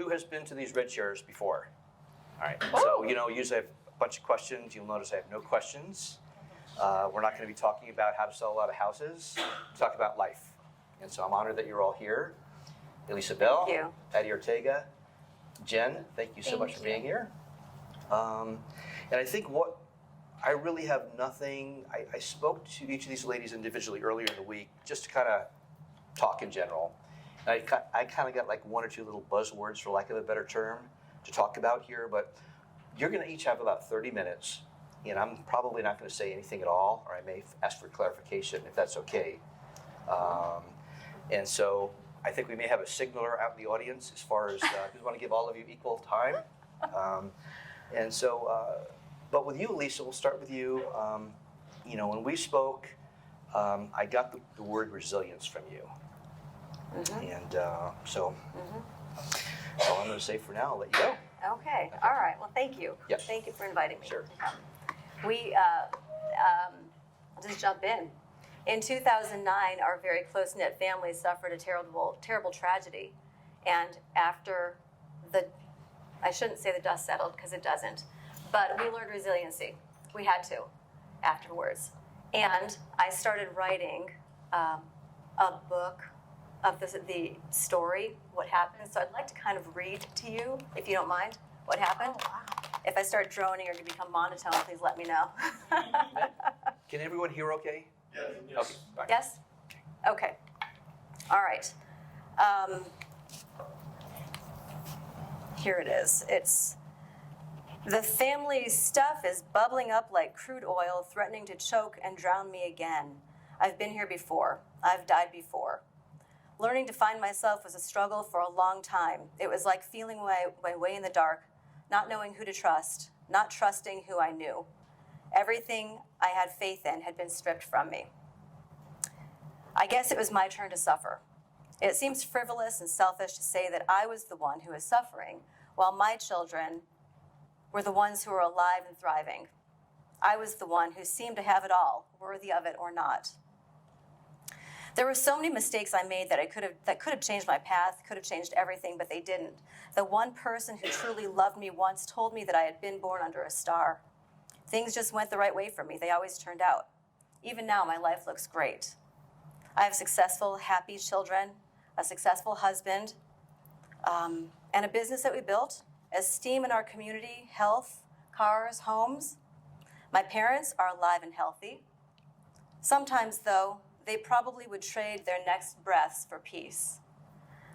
who has been to these red chairs before? All right, Oh. so usually I have a bunch of questions. You'll notice I have no questions. We're not going to be talking about how to sell a lot of houses. We'll talk about life. And so I'm honored that you're all here. Elisa Bell, Thank you. Ortega, Jenn, thank you so much for being here. And I think I really have nothing. I spoke to each of these ladies individually earlier in the week just to kind of talk in general. And I kind of got like one or two little buzzwords, for lack of a better term, to talk about here. But you're going to each have about 30 minutes. And I'm probably not going to say anything at all, or I may ask for clarification if that's okay. And so I think we may have a signaler out in the audience as far as we want to give all of you equal time. But with you, Elisa, we'll start with you. When we spoke, I got the word resilience from you. Mm-hmm. And so that's all I'm going to say for now. I'll let you go. Okay. All right. Well, thank you. Yes. Thank you for inviting me. Sure. I'll just jump in. In 2009, our very close-knit family suffered a terrible, terrible tragedy. And after I shouldn't say the dust settled because it doesn't, but we learned resiliency. We had to afterwards. And I started writing a book of the story, what happened. So I'd like to kind of read to you, if you don't mind, what happened. Oh, wow. If I start droning or to become monotone, please let me know. Can everyone hear okay? Yes. Okay, fine. Yes? Okay. All right. Here it is. It's the family stuff is bubbling up like crude oil, threatening to choke and drown me again. I've been here before. I've died before. Learning to find myself was a struggle for a long time. It was like feeling my way in the dark, not knowing who to trust, not trusting who I knew. Everything I had faith in had been stripped from me. I guess it was my turn to suffer. It seems frivolous and selfish to say that I was the one who was suffering, while my children were the ones who were alive and thriving. I was the one who seemed to have it all, worthy of it or not. There were so many mistakes I made that could have changed my path, could have changed everything, but they didn't. The one person who truly loved me once told me that I had been born under a star. Things just went the right way for me. They always turned out. Even now, my life looks great. I have successful, happy children, a successful husband, and a business that we built, esteem in our community, health, cars, homes. My parents are alive and healthy. Sometimes, though, they probably would trade their next breaths for peace.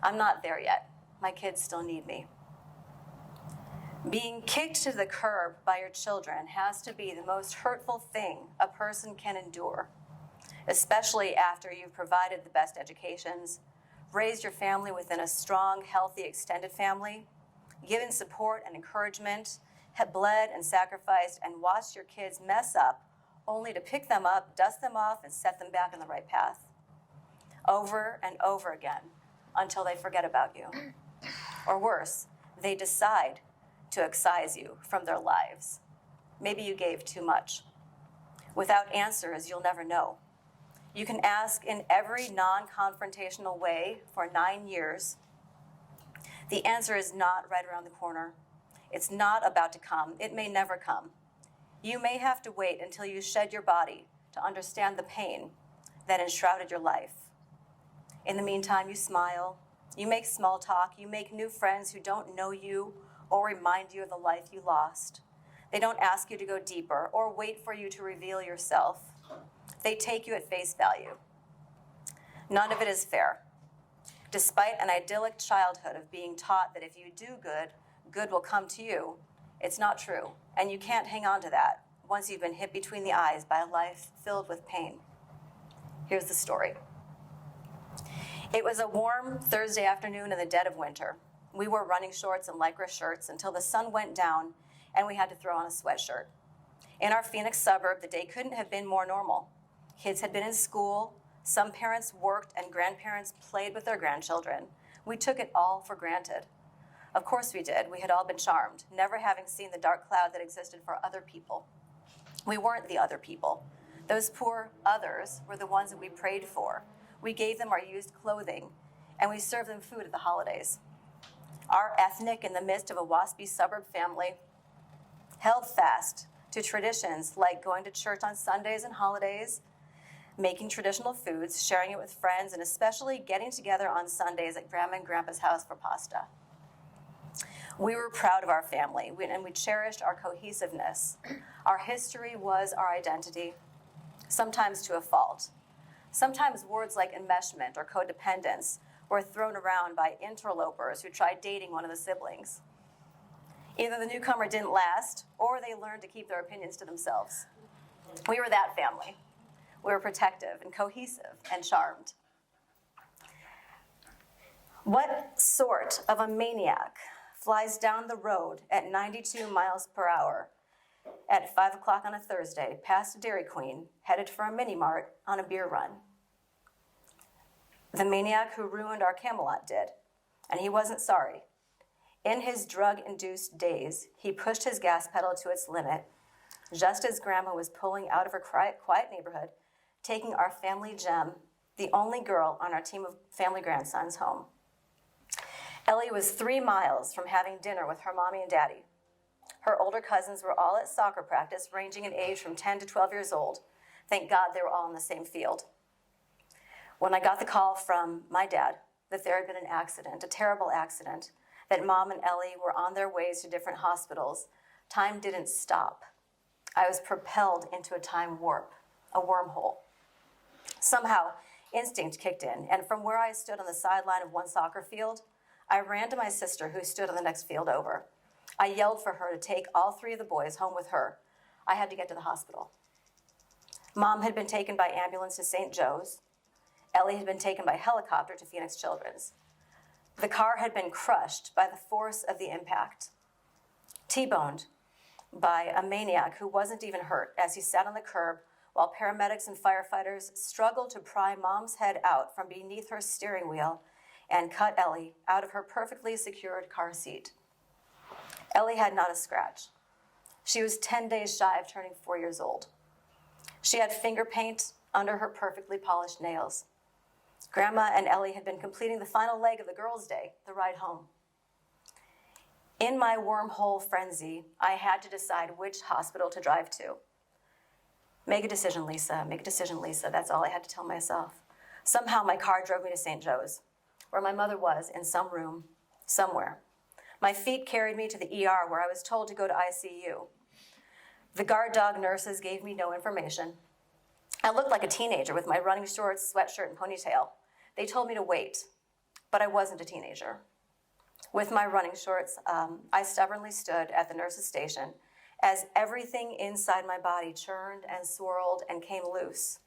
I'm not there yet. My kids still need me. Being kicked to the curb by your children has to be the most hurtful thing a person can endure, especially after you've provided the best educations, raised your family within a strong, healthy, extended family, given support and encouragement, have bled and sacrificed, and watched your kids mess up only to pick them up, dust them off, and set them back on the right path. Over and over again, until they forget about you. Or worse, they decide to excise you from their lives. Maybe you gave too much. Without answers, you'll never know. You can ask in every non-confrontational way for 9 years. The answer is not right around the corner. It's not about to come. It may never come. You may have to wait until you shed your body to understand the pain that enshrouded your life. In the meantime, you smile, you make small talk, you make new friends who don't know you or remind you of the life you lost. They don't ask you to go deeper or wait for you to reveal yourself. They take you at face value. None of it is fair. Despite an idyllic childhood of being taught that if you do good, good will come to you, it's not true, and you can't hang on to that once you've been hit between the eyes by a life filled with pain. Here's the story. It was a warm Thursday afternoon in the dead of winter. We wore running shorts and lycra shirts until the sun went down and we had to throw on a sweatshirt. In our Phoenix suburb, the day couldn't have been more normal. Kids had been in school, some parents worked, and grandparents played with their grandchildren. We took it all for granted. Of course we did. We had all been charmed, never having seen the dark cloud that existed for other people. We weren't the other people. Those poor others were the ones that we prayed for. We gave them our used clothing, and we served them food at the holidays. Our ethnic, in the midst of a waspy suburb family, held fast to traditions like going to church on Sundays and holidays, making traditional foods, sharing it with friends, and especially getting together on Sundays at Grandma and Grandpa's house for pasta. We were proud of our family, and we cherished our cohesiveness. Our history was our identity, sometimes to a fault. Sometimes words like enmeshment or codependence were thrown around by interlopers who tried dating one of the siblings. Either the newcomer didn't last, or they learned to keep their opinions to themselves. We were that family. We were protective and cohesive and charmed. What sort of a maniac flies down the road at 92 miles per hour at 5 o'clock on a Thursday past a Dairy Queen, headed for a mini-mart on a beer run? The maniac who ruined our Camelot did, and he wasn't sorry. In his drug-induced daze, he pushed his gas pedal to its limit, just as Grandma was pulling out of her quiet neighborhood, taking our family gem, the only girl on our team of family grandsons, home. Ellie was 3 miles from having dinner with her mommy and daddy. Her older cousins were all at soccer practice, ranging in age from 10 to 12 years old. Thank God they were all in the same field. When I got the call from my dad that there had been an accident, a terrible accident, that Mom and Ellie were on their ways to different hospitals, time didn't stop. I was propelled into a time warp, a wormhole. Somehow, instinct kicked in, and from where I stood on the sideline of one soccer field, I ran to my sister, who stood on the next field over. I yelled for her to take all 3 of the boys home with her. I had to get to the hospital. Mom had been taken by ambulance to St. Joe's. Ellie had been taken by helicopter to Phoenix Children's. The car had been crushed by the force of the impact, T-boned by a maniac who wasn't even hurt as he sat on the curb while paramedics and firefighters struggled to pry Mom's head out from beneath her steering wheel and cut Ellie out of her perfectly secured car seat. Ellie had not a scratch. She was 10 days shy of turning 4 years old. She had finger paint under her perfectly polished nails. Grandma and Ellie had been completing the final leg of the girls' day, the ride home. In my wormhole frenzy, I had to decide which hospital to drive to. Make a decision, Lisa. Make a decision, Lisa. That's all I had to tell myself. Somehow my car drove me to St. Joe's, where my mother was in some room, somewhere. My feet carried me to the ER, where I was told to go to ICU. The guard dog nurses gave me no information. I looked like a teenager with my running shorts, sweatshirt, and ponytail. They told me to wait, but I wasn't a teenager. With my running shorts, I stubbornly stood at the nurse's station as everything inside my body churned and swirled and came loose.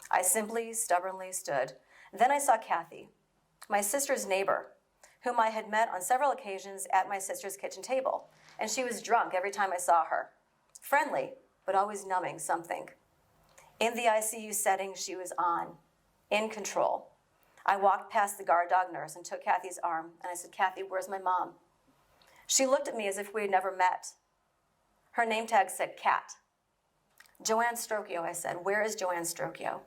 I simply, stubbornly stood. Then I saw Kathy, my sister's neighbor, whom I had met on several occasions at my sister's kitchen table, and she was drunk every time I saw her. Friendly, but always numbing something. In the ICU setting, she was on, in control. I walked past the guard dog nurse and took Kathy's arm, and I said, "Kathy, where's my mom?" She looked at me as if we had never met. Her name tag said Kat. "Joanne Strokio," I said. "Where is Joanne Strokio?"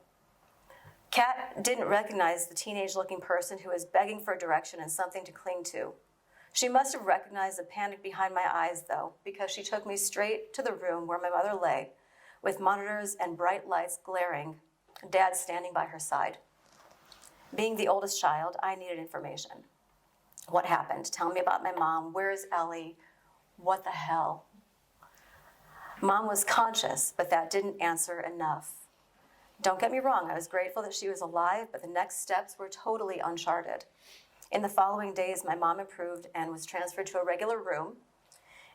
Kat didn't recognize the teenage-looking person who was begging for direction and something to cling to. She must have recognized the panic behind my eyes, though, because she took me straight to the room where my mother lay, with monitors and bright lights glaring, Dad standing by her side. Being the oldest child, I needed information. What happened? Tell me about my mom. Where is Ellie? What the hell? Mom was conscious, but that didn't answer enough. Don't get me wrong, I was grateful that she was alive, but the next steps were totally uncharted. In the following days, my mom improved and was transferred to a regular room,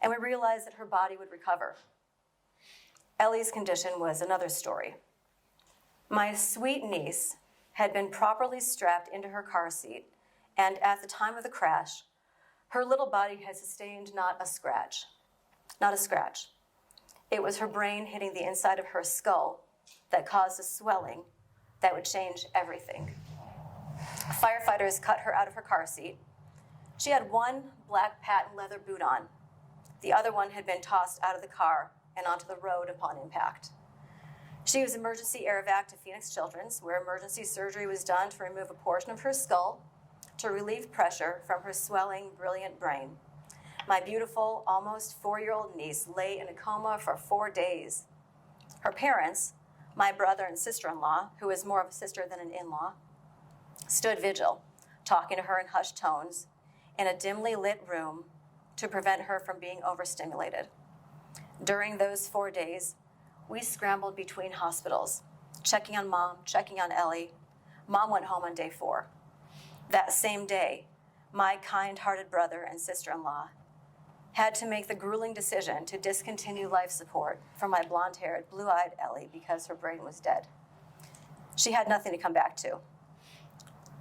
and we realized that her body would recover. Ellie's condition was another story. My sweet niece had been properly strapped into her car seat, and at the time of the crash, her little body had sustained not a scratch. Not a scratch. It was her brain hitting the inside of her skull that caused a swelling that would change everything. Firefighters cut her out of her car seat. She had one black patent leather boot on. The other one had been tossed out of the car and onto the road upon impact. She was emergency air evac to Phoenix Children's, where emergency surgery was done to remove a portion of her skull, to relieve pressure from her swelling, brilliant brain. My beautiful, almost 4-year-old niece lay in a coma for 4 days. Her parents, my brother and sister-in-law, who is more of a sister than an in-law, stood vigil, talking to her in hushed tones, in a dimly lit room to prevent her from being overstimulated. During those 4 days, we scrambled between hospitals, checking on Mom, checking on Ellie. Mom went home on day 4. That same day, my kind-hearted brother and sister-in-law had to make the grueling decision to discontinue life support for my blonde-haired, blue-eyed Ellie because her brain was dead. She had nothing to come back to.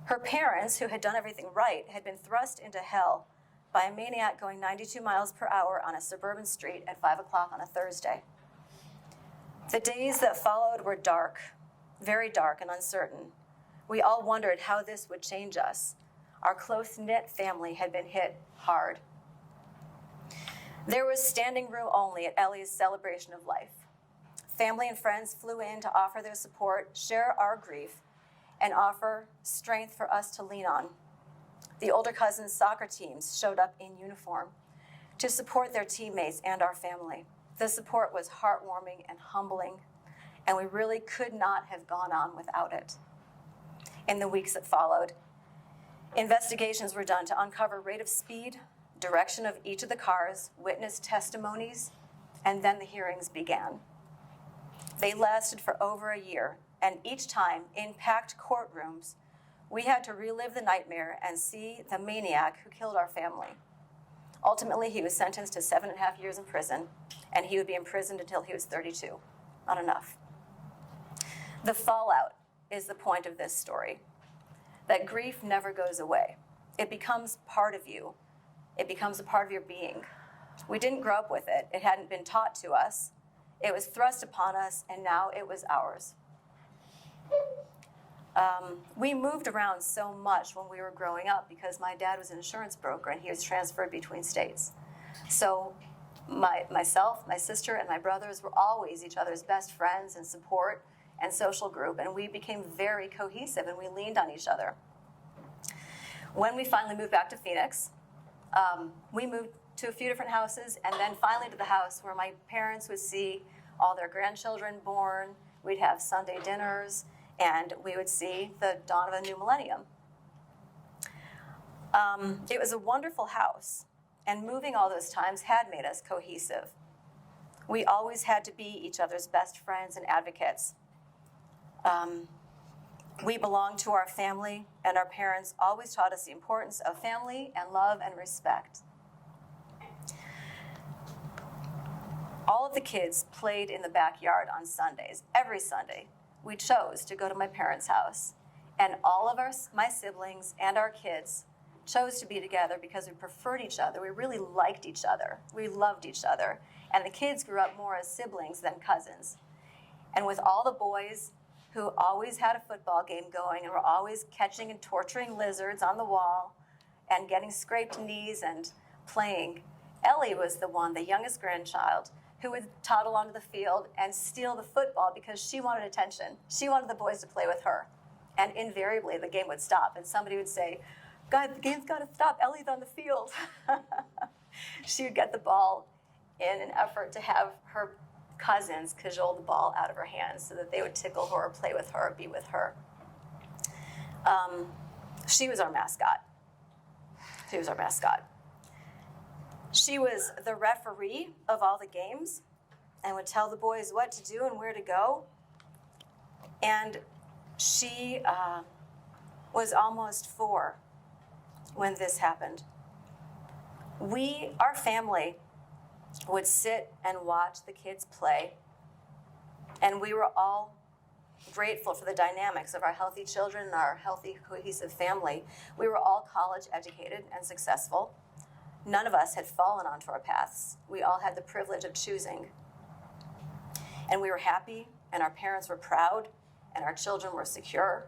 Her parents, who had done everything right, had been thrust into hell by a maniac going 92 miles per hour on a suburban street at 5 o'clock on a Thursday. The days that followed were dark, very dark and uncertain. We all wondered how this would change us. Our close-knit family had been hit hard. There was standing room only at Ellie's celebration of life. Family and friends flew in to offer their support, share our grief, and offer strength for us to lean on. The older cousins' soccer teams showed up in uniform to support their teammates and our family. The support was heartwarming and humbling, and we really could not have gone on without it. In the weeks that followed, investigations were done to uncover rate of speed, direction of each of the cars, witness testimonies, and then the hearings began. They lasted for over a year, and each time, in packed courtrooms, we had to relive the nightmare and see the maniac who killed our family. Ultimately, he was sentenced to 7.5 years in prison, and he would be imprisoned until he was 32. Not enough. The fallout is the point of this story, that grief never goes away. It becomes part of you. It becomes a part of your being. We didn't grow up with it. It hadn't been taught to us. It was thrust upon us, and now it was ours. We moved around so much when we were growing up because my dad was an insurance broker and he was transferred between states. So myself, my sister, and my brothers were always each other's best friends and support and social group, and we became very cohesive and we leaned on each other. When we finally moved back to Phoenix, we moved to a few different houses and then finally to the house where my parents would see all their grandchildren born. We'd have Sunday dinners, and we would see the dawn of a new millennium. It was a wonderful house, and moving all those times had made us cohesive. We always had to be each other's best friends and advocates. We belonged to our family, and our parents always taught us the importance of family and love and respect. All of the kids played in the backyard on Sundays. Every Sunday, we chose to go to my parents' house. And all of my siblings and our kids chose to be together because we preferred each other. We really liked each other. We loved each other. And the kids grew up more as siblings than cousins. And with all the boys who always had a football game going and were always catching and torturing lizards on the wall and getting scraped knees and playing, Ellie was the one, the youngest grandchild, who would toddle onto the field and steal the football because she wanted attention. She wanted the boys to play with her. And invariably, the game would stop, and somebody would say, "God, the game's got to stop. Ellie's on the field." She would get the ball in an effort to have her cousins cajole the ball out of her hands so that they would tickle her or play with her or be with her. She was our mascot. She was our mascot. She was the referee of all the games and would tell the boys what to do and where to go. And she was almost 4 when this happened. Our family would sit and watch the kids play, and we were all grateful for the dynamics of our healthy children and our healthy, cohesive family. We were all college educated and successful. None of us had fallen onto our paths. We all had the privilege of choosing. And we were happy, and our parents were proud, and our children were secure.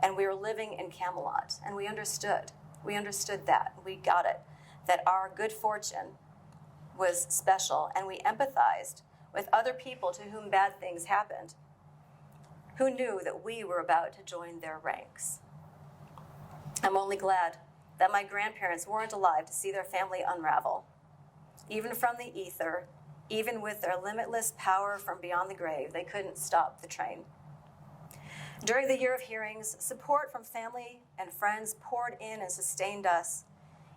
And we were living in Camelot, and we understood. We understood that. We got it, that our good fortune was special, and we empathized with other people to whom bad things happened, who knew that we were about to join their ranks. I'm only glad that my grandparents weren't alive to see their family unravel. Even from the ether, even with their limitless power from beyond the grave, they couldn't stop the train. During the year of hearings, support from family and friends poured in and sustained us.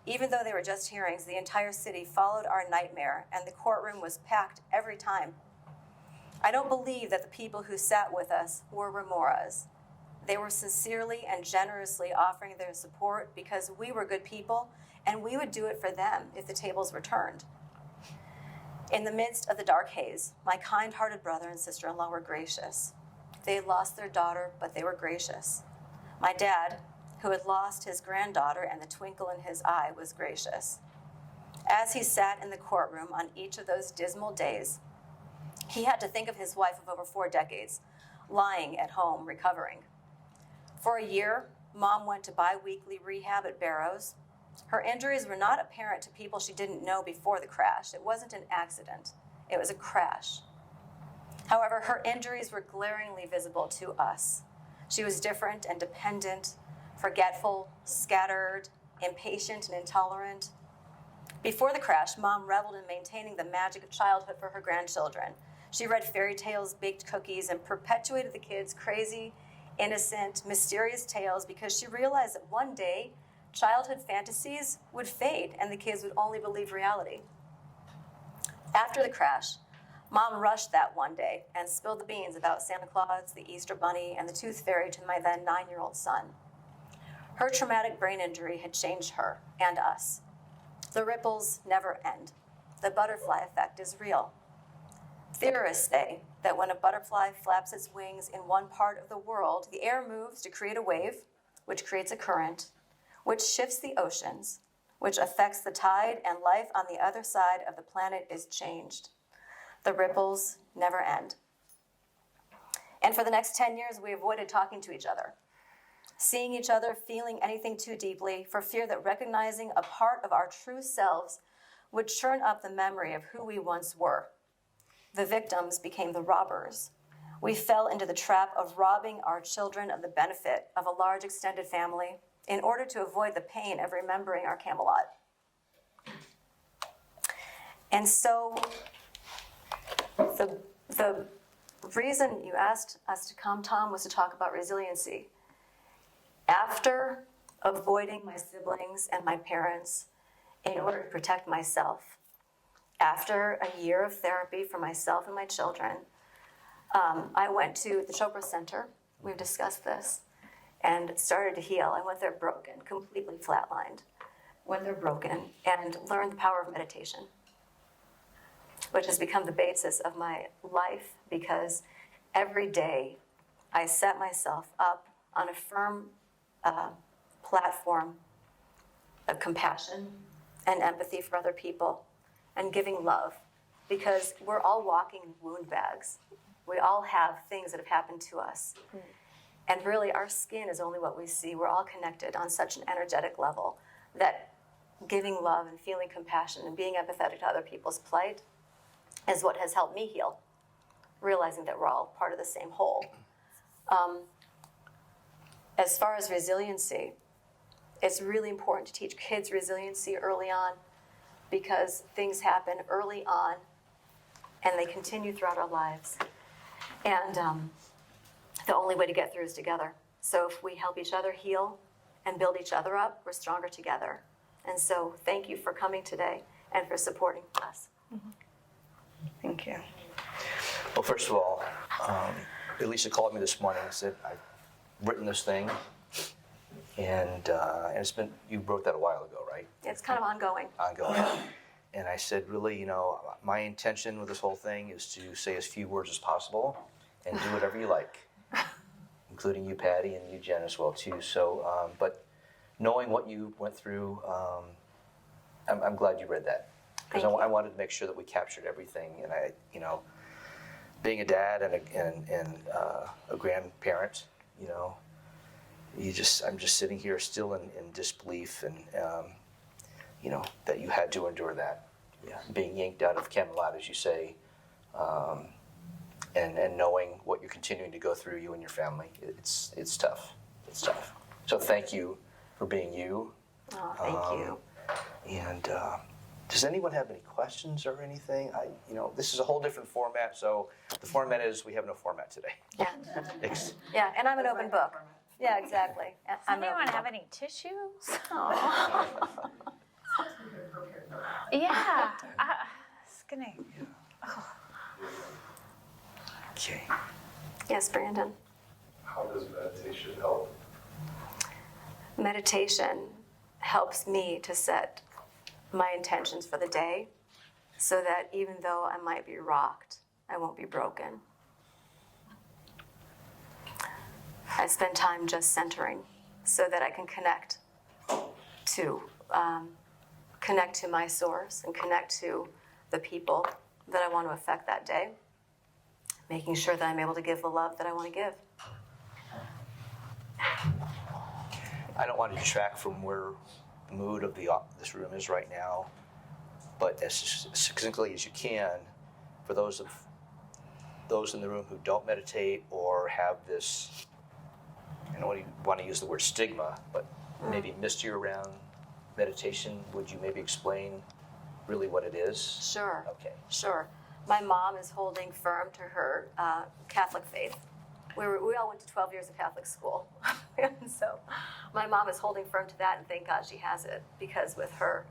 Even though they were just hearings, the entire city followed our nightmare, and the courtroom was packed every time. I don't believe that the people who sat with us were remoras. They were sincerely and generously offering their support because we were good people, and we would do it for them if the tables were turned. In the midst of the dark haze, my kind-hearted brother and sister-in-law were gracious. They had lost their daughter, but they were gracious. My dad, who had lost his granddaughter and the twinkle in his eye, was gracious. As he sat in the courtroom on each of those dismal days, he had to think of his wife of over 4 decades, lying at home, recovering. For a year, Mom went to bi-weekly rehab at Barrows. Her injuries were not apparent to people she didn't know before the crash. It wasn't an accident. It was a crash. However, her injuries were glaringly visible to us. She was different and dependent, forgetful, scattered, impatient, and intolerant. Before the crash, Mom reveled in maintaining the magic of childhood for her grandchildren. She read fairy tales, baked cookies, and perpetuated the kids' crazy, innocent, mysterious tales because she realized that one day, childhood fantasies would fade and the kids would only believe reality. After the crash, Mom rushed that one day and spilled the beans about Santa Claus, the Easter Bunny, and the Tooth Fairy to my then 9-year-old son. Her traumatic brain injury had changed her and us. The ripples never end. The butterfly effect is real. Theorists say that when a butterfly flaps its wings in one part of the world, the air moves to create a wave, which creates a current, which shifts the oceans, which affects the tide, and life on the other side of the planet is changed. The ripples never end. And for the next 10 years, we avoided talking to each other, seeing each other, feeling anything too deeply, for fear that recognizing a part of our true selves would churn up the memory of who we once were. The victims became the robbers. We fell into the trap of robbing our children of the benefit of a large extended family in order to avoid the pain of remembering our Camelot. And so the reason you asked us to come, Tom, was to talk about resiliency. After avoiding my siblings and my parents in order to protect myself, after a year of therapy for myself and my children, I went to the Chopra Center. We've discussed this, and started to heal. I went there broken, completely flatlined. Went there broken and learned the power of meditation, which has become the basis of my life, because every day I set myself up on a firm platform of compassion and empathy for other people and giving love, because we're all walking wound bags. We all have things that have happened to us. And really, our skin is only what we see. We're all connected on such an energetic level that giving love and feeling compassion and being empathetic to other people's plight is what has helped me heal, realizing that we're all part of the same whole. As far as resiliency, it's really important to teach kids resiliency early on, because things happen early on and they continue throughout our lives. And the only way to get through is together. So if we help each other heal and build each other up, we're stronger together. And so thank you for coming today and for supporting us. Mm-hmm. Thank you. Well, first of all, Elisa called me this morning and said, I've written this thing, and it's been, you wrote that a while ago, right? It's kind of ongoing. Ongoing. And I said, really, my intention with this whole thing is to say as few words as possible and do whatever you like, including you, Patty, and you, Jenn, as well, too. So, but knowing what you went through, I'm glad you read that. Because I wanted to make sure that we captured everything. And I, being a dad and a grandparent, I'm just sitting here still in disbelief, and that you had to endure that, being yanked out of Camelot, as you say, and knowing what you're continuing to go through, you and your family. It's tough. It's tough. So thank you for being you. Oh, thank you. And does anyone have any questions or anything? This is a whole different format. So the format is we have no format today. Yeah. Yeah, and I'm an open book. Yeah, exactly. Does anyone have any tissues? Oh. Yeah. It's gonna. Oh. Okay. Yes, Brandon. How does meditation help? Meditation helps me to set my intentions for the day so that even though I might be rocked, I won't be broken. I spend time just centering so that I can connect to my source and connect to the people that I want to affect that day, making sure that I'm able to give the love that I want to give. I don't want to detract from where the mood of this room is right now, but as succinctly as you can, for those in the room who don't meditate or have this, I don't want to use the word stigma, but maybe mystery around meditation, would you maybe explain really what it is? Sure. Okay. Sure. My mom is holding firm to her Catholic faith. We all went to 12 years of Catholic school. And so my mom is holding firm to that, and thank God she has it, because with her,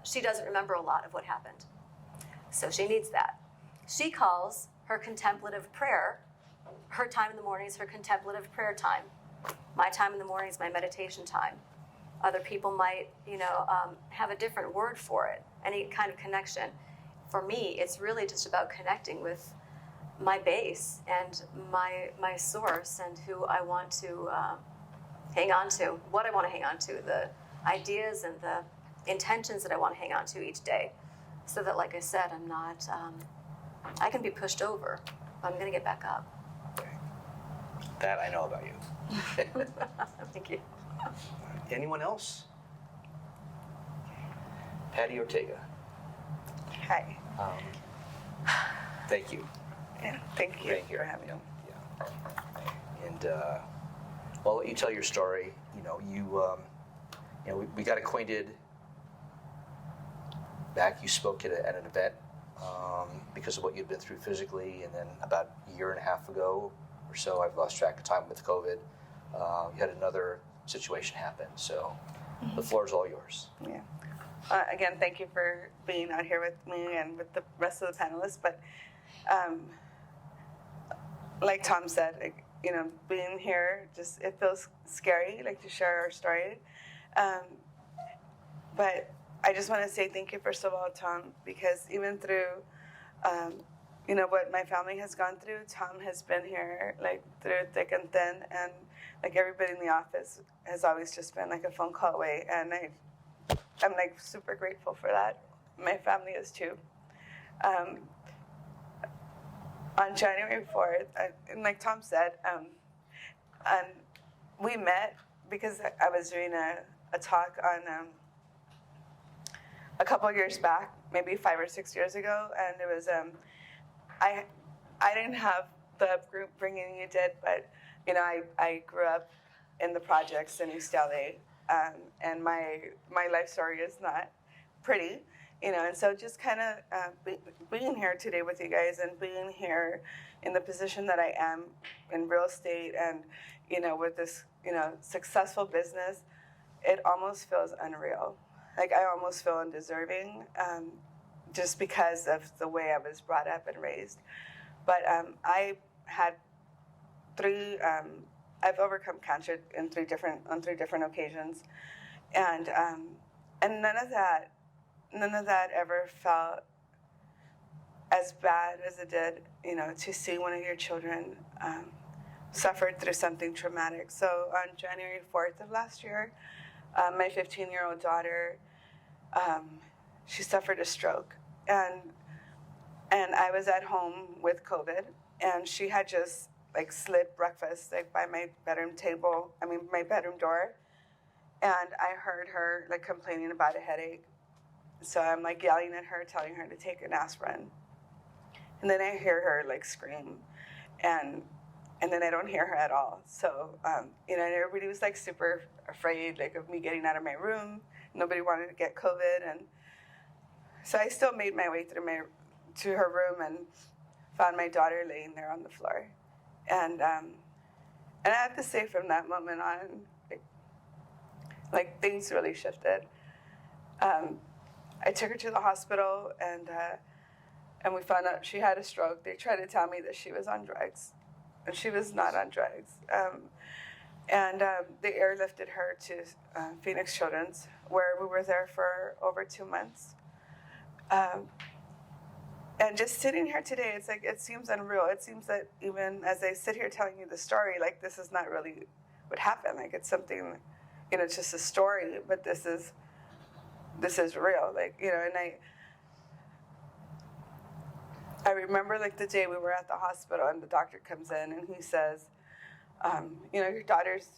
she doesn't remember a lot of what happened. So she needs that. She calls her contemplative prayer, her time in the morning is her contemplative prayer time. My time in the morning is my meditation time. Other people might, have a different word for it, any kind of connection. For me, it's really just about connecting with my base and my source and who I want to hang on to, what I want to hang on to, the ideas and the intentions that I want to hang on to each day, so that, like I said, I'm not, I can be pushed over, but I'm going to get back up. Okay. That I know about you. Thank you. Anyone else? Patty Ortega. Hi. Thank you. Yeah, thank you Being here. for having me. Yeah. And I'll let you tell your story. We got acquainted back. You spoke at an event because of what you'd been through physically, and then about a year and a half ago or so, I've lost track of time with COVID. You had another situation happen, so the floor is all yours. Yeah. Again, thank you for being out here with me and with the rest of the panelists. But like Tom said, being here, it feels scary, to share our story. But I just want to say thank you, first of all, Tom, because even through, what my family has gone through, Tom has been here, through thick and thin, and everybody in the office has always just been a phone call away, and I'm super grateful for that. My family is too. On January 4th, and like Tom said, and we met because I was doing a talk on a couple of years back, maybe 5 or 6 years ago, and it was I didn't have the group bringing you did, but I grew up in the projects in East LA, and my life story is not pretty, and so just kind of being here today with you guys and being here in the position that I am in real estate and with this successful business, it almost feels unreal. I almost feel undeserving, just because of the way I was brought up and raised. But I had I've overcome cancer on three different occasions, and none of that ever felt as bad as it did, to see one of your children suffered through something traumatic. So on January 4th of last year, my 15-year-old daughter, she suffered a stroke, and I was at home with COVID, and she had just slid breakfast by my bedroom door, and I heard her complaining about a headache. So I'm yelling at her, telling her to take an aspirin, and then I hear her scream, and and then I don't hear her at all. So, you know, and everybody was like super afraid, like of me getting out of my room. Nobody wanted to get COVID, and so I still made my way to her room and found my daughter laying there on the floor. And I have to say, from that moment on, like things really shifted. I took her to the hospital, and we found out she had a stroke. They tried to tell me that she was on drugs, and she was not on drugs. They airlifted her to Phoenix Children's, where we were there for over 2 months. And just sitting here today, it's like, it seems unreal. It seems that even as I sit here telling you the story, like this is not really what happened. Like it's something, you know, it's just a story, but this is real. Like, you know, and I remember like the day we were at the hospital and the doctor comes in and he says, you know, your daughter's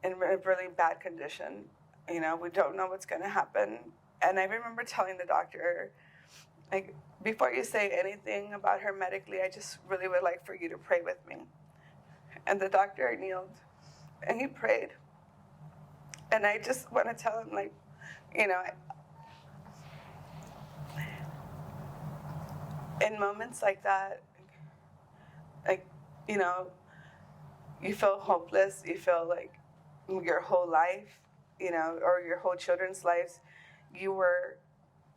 in a really bad condition. You know, we don't know what's going to happen. And I remember telling the doctor, like, before you say anything about her medically, I just really would like for you to pray with me. And the doctor kneeled and he prayed. And I just want to tell him, like, you know, in moments like that, like, you know, you feel hopeless, you feel like your whole life, you know, or your whole children's lives, you were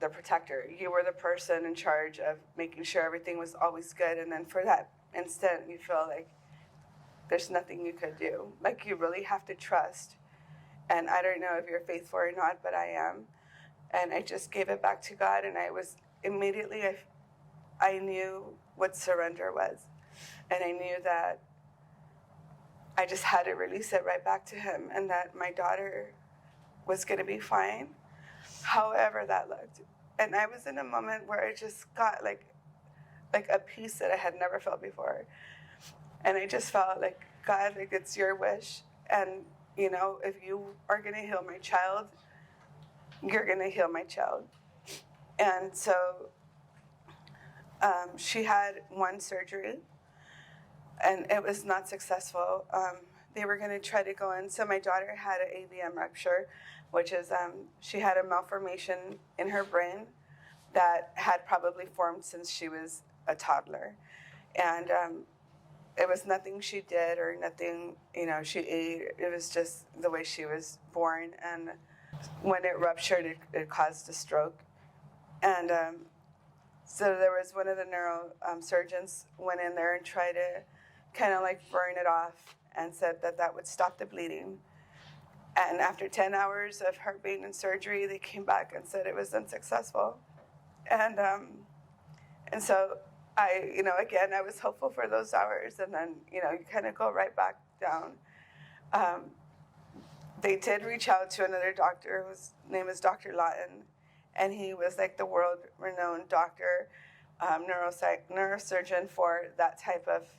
the protector. You were the person in charge of making sure everything was always good. And then for that instant, you feel like there's nothing you could do. Like you really have to trust. And I don't know if you're faithful or not, but I am. And I just gave it back to God. And I was immediately, I knew what surrender was. And I knew that I just had to release it right back to him, and that my daughter was going to be fine, however that looked. And I was in a moment where I just got like a peace that I had never felt before. And I just felt like, God, like it's your wish. And, you know, if you are going to heal my child, you're going to heal my child. And so she had one surgery, and it was not successful. They were going to try to go in. So my daughter had an AVM rupture, which is she had a malformation in her brain that had probably formed since she was a toddler. And it was nothing she did or nothing, you know, she ate. It was just the way she was born. And when it ruptured, it caused a stroke. And so there was one of the neurosurgeons went in there and tried to kind of like burn it off and said that would stop the bleeding. And after 10 hours of her being in surgery, they came back and said it was unsuccessful. And so I, you know, again, I was hopeful for those hours, and then, you know, you kind of go right back down. They did reach out to another doctor whose name is Dr. Lawton, and he was like the world-renowned doctor, neurosurgeon for that type of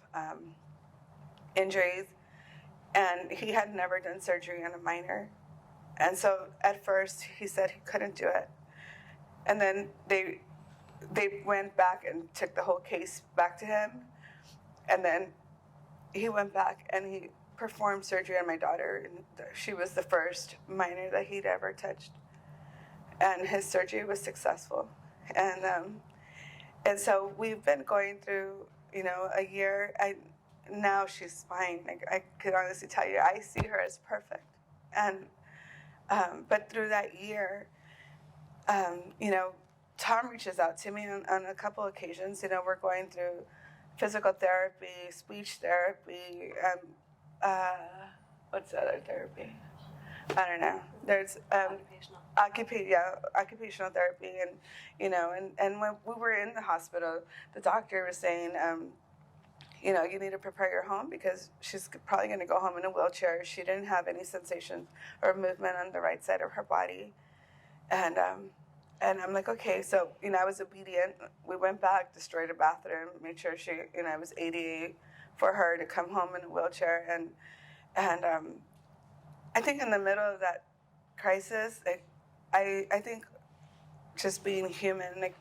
injuries. And he had never done surgery on a minor. And so at first he said he couldn't do it. And then they went back and took the whole case back to him. And then he went back and he performed surgery on my daughter. And she was the first minor that he'd ever touched. And his surgery was successful. And so we've been going through, you know, a year. Now she's fine. Like, I could honestly tell you, I see her as perfect. And but through that year, you know, Tom reaches out to me on a couple occasions. You know, we're going through physical therapy, speech therapy, what's the other therapy? I don't know. There's occupational therapy, and you know, and when we were in the hospital, the doctor was saying, you know, you need to prepare your home because she's probably going to go home in a wheelchair. She didn't have any sensation or movement on the right side of her body, and I'm like, okay, so you know, I was obedient. We went back, destroyed a bathroom, made sure she, you know, it was ADA for her to come home in a wheelchair, and I think in the middle of that crisis, I think just being human, like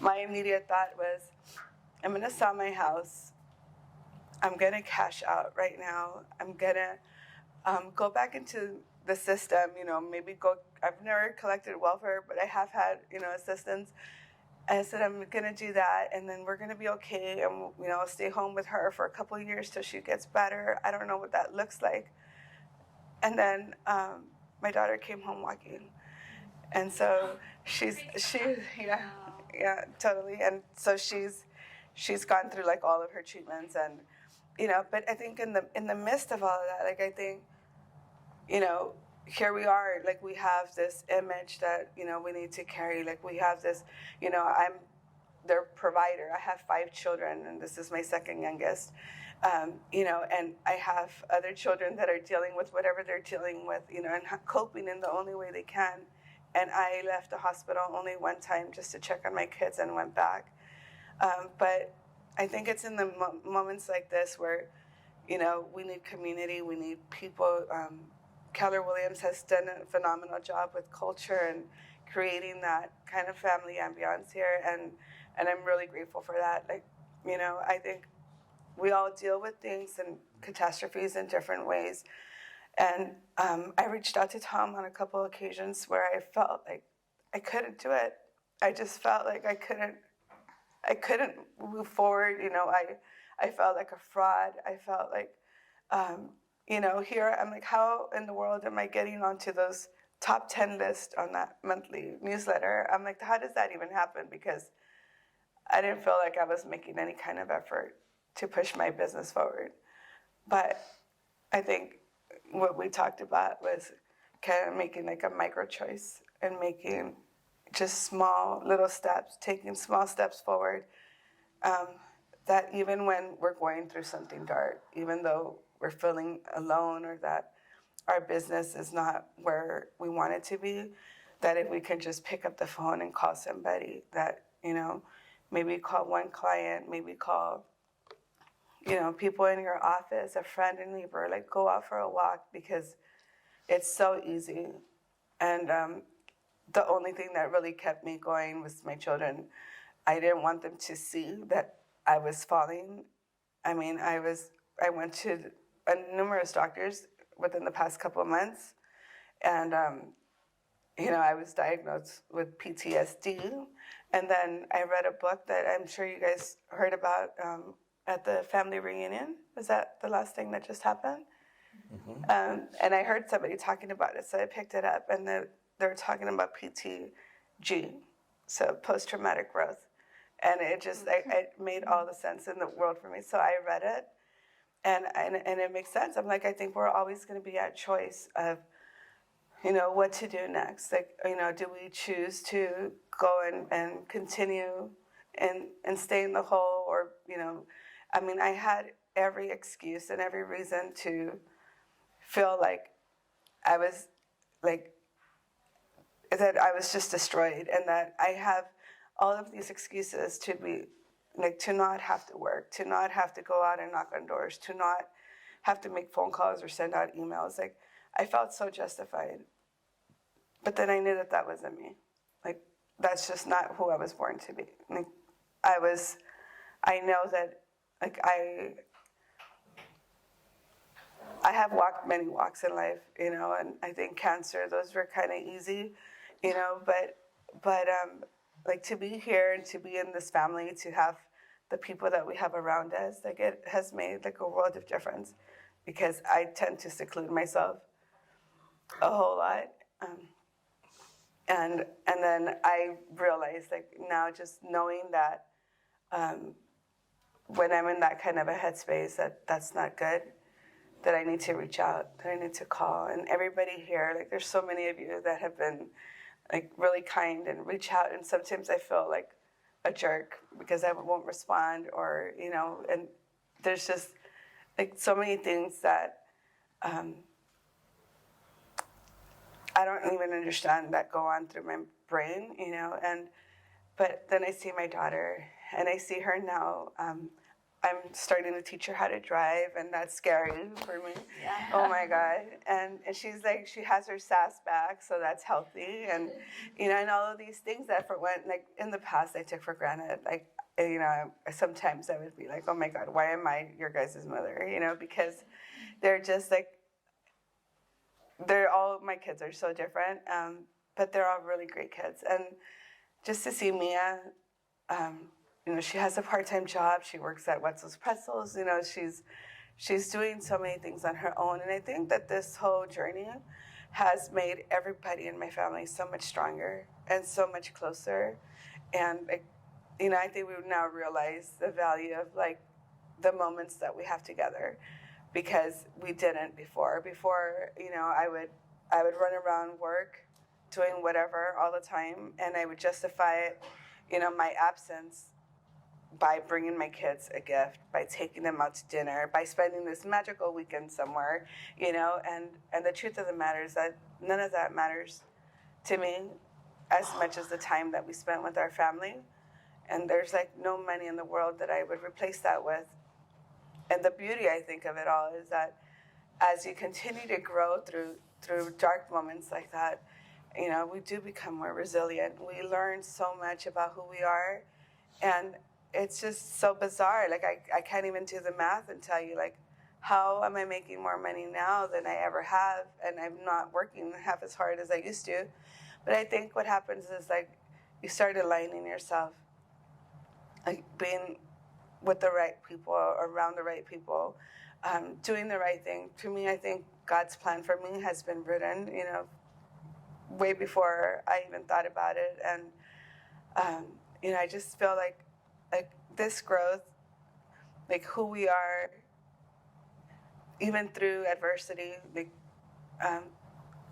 my immediate thought was, I'm going to sell my house. I'm gonna cash out right now. I'm gonna go back into the system. Maybe go. I've never collected welfare, but I have had assistance. I said I'm gonna do that, and then we're gonna be okay, and I'll stay home with her for a couple of years till she gets better. I don't know what that looks like. And then my daughter came home walking, and so she yeah, totally. And so she's gone through like all of her treatments, and but I think in the midst of all of that, like I think here we are, like we have this image that we need to carry, like we have this, I'm their provider. I have 5 children, and this is my second youngest. And I have other children that are dealing with whatever they're dealing with, and coping in the only way they can. And I left the hospital only one time just to check on my kids and went back. But I think it's in the moments like this where, we need community, we need people. Keller Williams has done a phenomenal job with culture and creating that kind of family ambiance here, and I'm really grateful for that. Like, I think we all deal with things and catastrophes in different ways, and I reached out to Tom on a couple of occasions where I felt like I couldn't do it. I just felt like I couldn't move forward. I felt like a fraud. I felt like here I'm like, how in the world am I getting onto those top 10 lists on that monthly newsletter? I'm like, how does that even happen? Because I didn't feel like I was making any kind of effort to push my business forward. But I think what we talked about was kind of making like a micro choice and making just small little steps, taking small steps forward. That even when we're going through something dark, even though we're feeling alone or that our business is not where we want it to be, that if we can just pick up the phone and call somebody, that, maybe call one client, maybe call, people in your office, a friend and neighbor, like go out for a walk, because it's so easy. And the only thing that really kept me going was my children. I didn't want them to see that I was falling. I mean, I went to numerous doctors within the past couple of months, and I was diagnosed with PTSD. And then I read a book that I'm sure you guys heard about at the family reunion. Was that the last thing that just happened? Mm-hmm. And I heard somebody talking about it, so I picked it up, and they were talking about PTG, so post-traumatic growth. And it just, it made all the sense in the world for me. So I read it, and it makes sense. I'm like, I think we're always going to be at choice of, what to do next. Like, do we choose to go and continue and stay in the hole, or, I had every excuse and every reason to feel like I was that I was just destroyed, and that I have all of these excuses to be to not have to work, to not have to go out and knock on doors, to not have to make phone calls or send out emails. Like, I felt so justified. But then I knew that wasn't me. Like, that's just not who I was born to be. Like, I know that, like, I have walked many walks in life, and I think cancer, those were kind of easy, but like, to be here and to be in this family, to have the people that we have around us, like, it has made like a world of difference, because I tend to seclude myself a whole lot. And then I realized, like, now just knowing that when I'm in that kind of a headspace, that's not good, that I need to reach out, that I need to call. And everybody here, like, there's so many of you that have been, like, really kind and reach out. And sometimes I feel like a jerk because I won't respond, or, and there's just, like, so many things that I don't even understand that go on through my brain, but then I see my daughter, and I see her now. I'm starting to teach her how to drive, and that's scary for me. Yeah. Oh my God. And she's like, she has her sass back, so that's healthy. And, and all of these things that in the past I took for granted. Like, you know, sometimes I would be like, oh my God, why am I your guys' mother? You know, because they're just like, my kids are so different, but they're all really great kids. And just to see Mia, you know, she has a part-time job. She works at Wetzel's Pretzels. You know, she's doing so many things on her own. And I think that this whole journey has made everybody in my family so much stronger and so much closer. And, you know, I think we now realize the value of like the moments that we have together, because we didn't before. Before, you know, I would run around work doing whatever all the time, and I would justify it, you know, my absence by bringing my kids a gift, by taking them out to dinner, by spending this magical weekend somewhere, you know, and the truth of the matter is that none of that matters to me as much as the time that we spent with our family. And there's like no money in the world that I would replace that with. And the beauty, I think, of it all is that as you continue to grow through dark moments like that, you know, we do become more resilient. We learn so much about who we are, and it's just so bizarre. Like, I can't even do the math and tell you, like, how am I making more money now than I ever have, and I'm not working half as hard as I used to. But I think what happens is, like, you start aligning yourself, like being with the right people, around the right people, doing the right thing. To me, I think God's plan for me has been written, you know, way before I even thought about it. And, you know, I just feel like this growth, like who we are, even through adversity, like,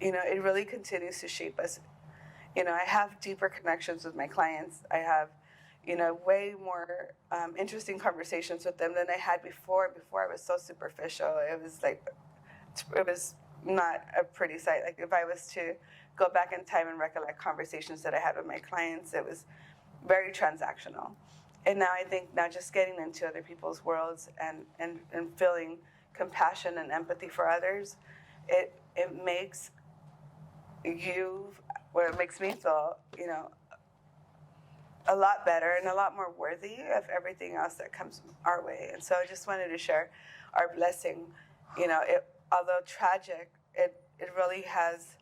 you know, it really continues to shape us. You know, I have deeper connections with my clients. I have, you know, way more interesting conversations with them than I had before. Before, I was so superficial. It was like, it was not a pretty sight. Like, if I was to go back in time and recollect conversations that I had with my clients, it was very transactional. And now I think now just getting into other people's worlds and feeling compassion and empathy for others, it makes it makes me feel, you know, a lot better and a lot more worthy of everything else that comes our way. And so I just wanted to share our blessing. You know, although tragic, it really has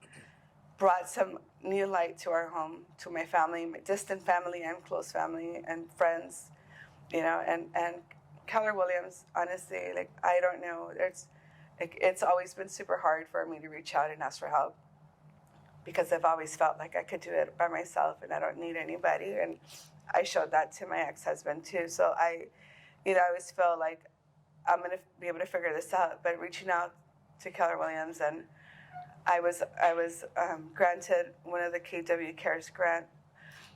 brought some new light to our home, to my family, my distant family and close family and friends, you know, and Keller Williams, honestly, like, I don't know, it's always been super hard for me to reach out and ask for help, because I've always felt like I could do it by myself and I don't need anybody. And I showed that to my ex-husband too. So I always feel like I'm going to be able to figure this out. But reaching out to Keller Williams, and I was granted one of the KW Cares grant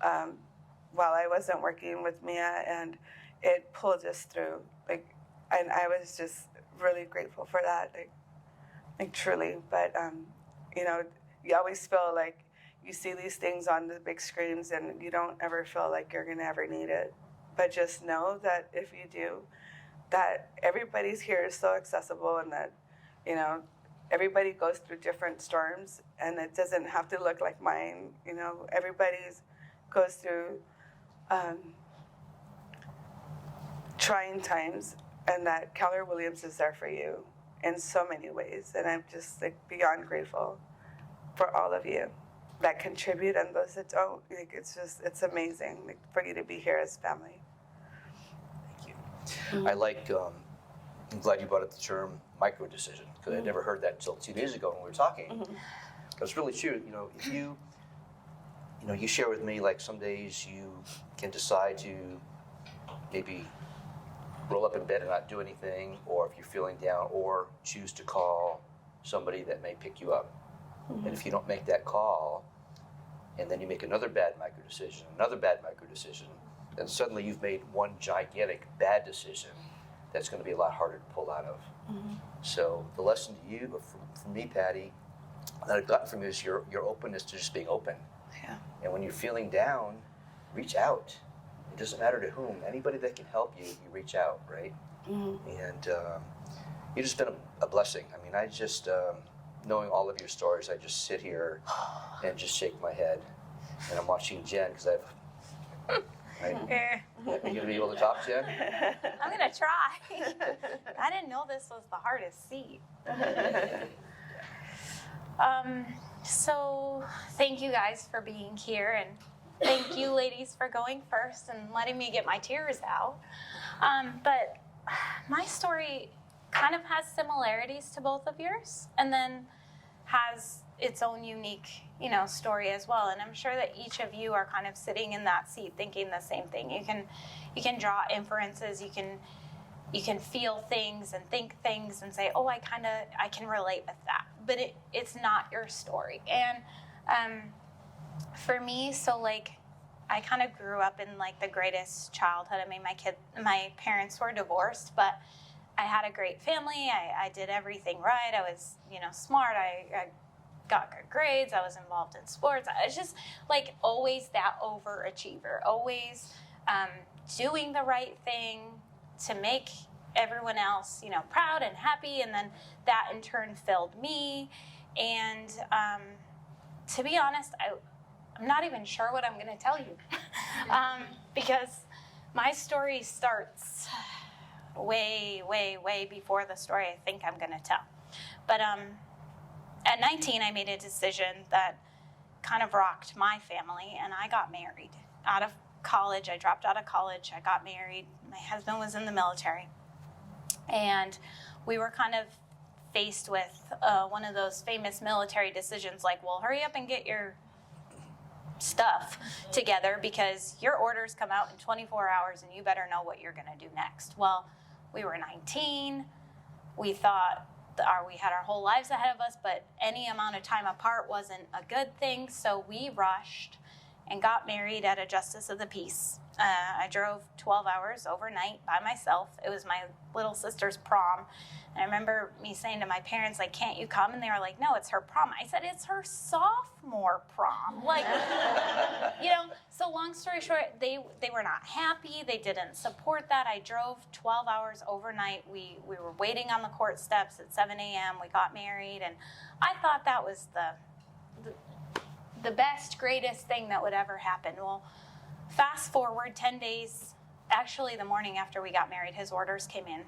while I wasn't working with Mia, and it pulled us through. Like, and I was just really grateful for that, like truly. But you know, you always feel like you see these things on the big screens and you don't ever feel like you're gonna ever need it. But just know that if you do, that everybody's here is so accessible, and that, you know, everybody goes through different storms, and it doesn't have to look like mine. You know, everybody's goes through trying times, and that Keller Williams is there for you in so many ways. And I'm just like beyond grateful for all of you that contribute and those that don't. Like, it's amazing, like, for you to be here as family. Thank you. I like, I'm glad you brought up the term micro decision, because I'd never heard that until 2 days ago when we were talking. It's really true. You know, if you share with me, like, some days you can decide to maybe roll up in bed and not do anything, or if you're feeling down, or choose to call somebody that may pick you up. And if you don't make that call, and then you make another bad micro decision, then suddenly you've made one gigantic bad decision that's going to be a lot harder to pull out of. So the lesson to you, from me, Patty, that I've gotten from you is your openness to just being open. Yeah. And when you're feeling down, reach out. It doesn't matter to whom. Anybody that can help you, you reach out, right? And you've just been a blessing. I mean, I just, knowing all of your stories, I just sit here and just shake my head. And I'm watching Jenn, because Right? Eh, You gonna be able to talk, Jen? I'm gonna try. I didn't know this was the hardest seat. So thank you guys for being here, and thank you ladies for going first and letting me get my tears out. But my story kind of has similarities to both of yours, and then has its own unique, story as well. And I'm sure that each of you are kind of sitting in that seat thinking the same thing. You can draw inferences, you can feel things and think things and say, oh, I can relate with that. But it's not your story. And for me, so like I kind of grew up in like the greatest childhood. I mean, my parents were divorced, but I had a great family. I did everything right. I was, smart. I got good grades. I was involved in sports. I was just like always that overachiever, always doing the right thing to make everyone else, proud and happy. And then that in turn filled me. And to be honest, I'm not even sure what I'm going to tell you because my story starts way, way, way before the story I think I'm going to tell. But at 19, I made a decision that kind of rocked my family, and I got married. Out of college, I dropped out of college, I got married. My husband was in the military, and we were kind of faced with one of those famous military decisions like, well, hurry up and get your stuff together because your orders come out in 24 hours and you better know what you're going to do next. Well, we were 19. We thought we had our whole lives ahead of us, but any amount of time apart wasn't a good thing. So we rushed and got married at a justice of the peace. I drove 12 hours overnight by myself. It was my little sister's prom. And I remember me saying to my parents, like, can't you come? And they were like, no, it's her prom. I said, it's her sophomore prom. Like, so long story short, they were not happy. They didn't support that. I drove 12 hours overnight. We were waiting on the court steps at 7 a.m. We got married. And I thought that was the best, greatest thing that would ever happen. Well, fast forward 10 days, actually the morning after we got married, his orders came in.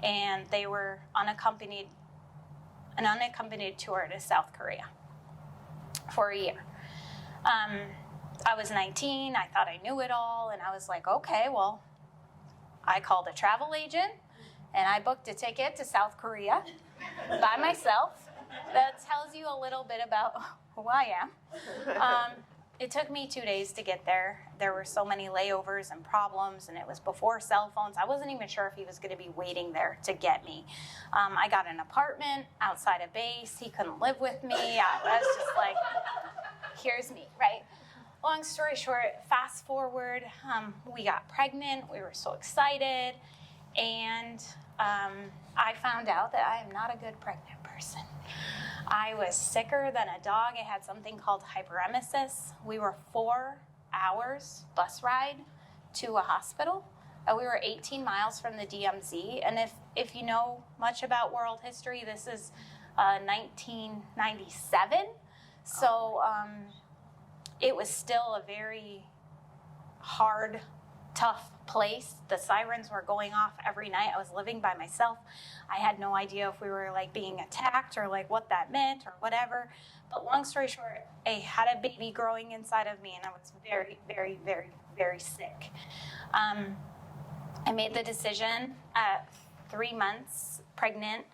And they were an unaccompanied tour to South Korea for a year. I was 19, I thought I knew it all, and I was like, okay, well, I called a travel agent, and I booked a ticket to South Korea by myself. That tells you a little bit about who I am. It took me 2 days to get there. There were so many layovers and problems, and it was before cell phones. I wasn't even sure if he was going to be waiting there to get me. I got an apartment outside of base. He couldn't live with me. I was just like, here's me, right? Long story short, fast forward, we got pregnant. We were so excited, and I found out that I am not a good pregnant person. I was sicker than a dog. I had something called hyperemesis. We were 4 hours bus ride to a hospital. We were 18 miles from the DMZ. And if you know much about world history, this is 1997. So it was still a very hard, tough place. The sirens were going off every night. I was living by myself. I had no idea if we were like being attacked or like what that meant or whatever. But long story short, I had a baby growing inside of me, and I was very, very, very, very sick. I made the decision at 3 months pregnant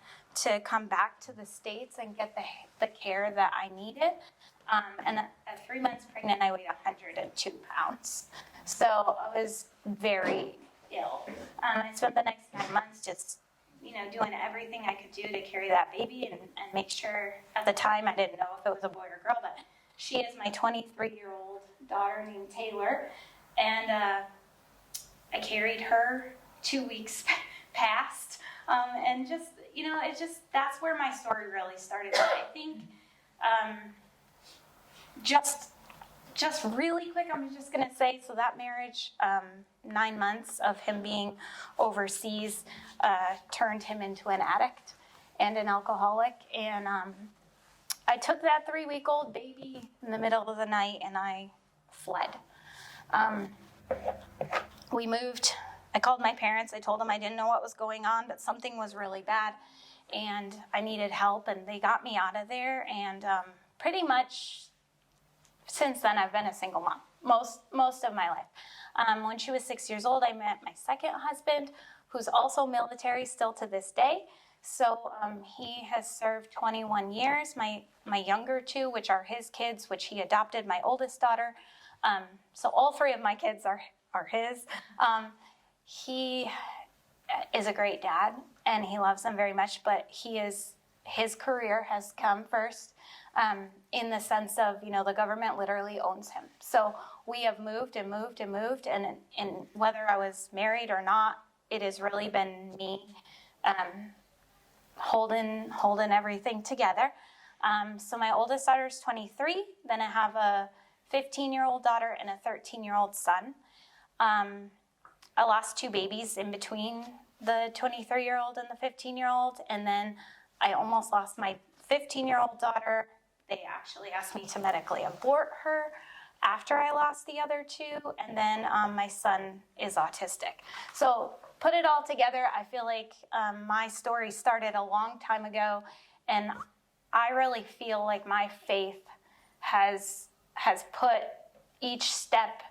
to come back to the States and get the care that I needed. And at 3 months pregnant, I weighed 102 pounds. So I was very ill. I spent the next 9 months just, doing everything I could do to carry that baby and make sure, at the time I didn't know if it was a boy or girl, but she is my 23-year-old daughter named Taylor. And I carried her 2 weeks past. And just, that's where my story really started. But I think just really quick, I'm just going to say, so that marriage, 9 months of him being overseas, turned him into an addict and an alcoholic. And I took that 3-week-old baby in the middle of the night and I fled. we moved. I called my parents. I told them I didn't know what was going on, but something was really bad, and I needed help, and they got me out of there. And pretty much since then, I've been a single mom most of my life. When she was 6 years old, I met my second husband, who's also military still to this day. So he has served 21 years. My younger two, which are his kids, which he adopted, my oldest daughter. So all three of my kids are his. He is a great dad, and he loves them very much, but his career has come first, in the sense of, the government literally owns him. So we have moved and moved and moved, and whether I was married or not, it has really been me holding everything together. So my oldest daughter is 23, then I have a 15-year-old daughter and a 13-year-old son. I lost two babies in between the 23-year-old and the 15-year-old, and then I almost lost my 15-year-old daughter. They actually asked me to medically abort her after I lost the other two, and then my son is autistic. So put it all together, I feel like my story started a long time ago, and I really feel like my faith has put each step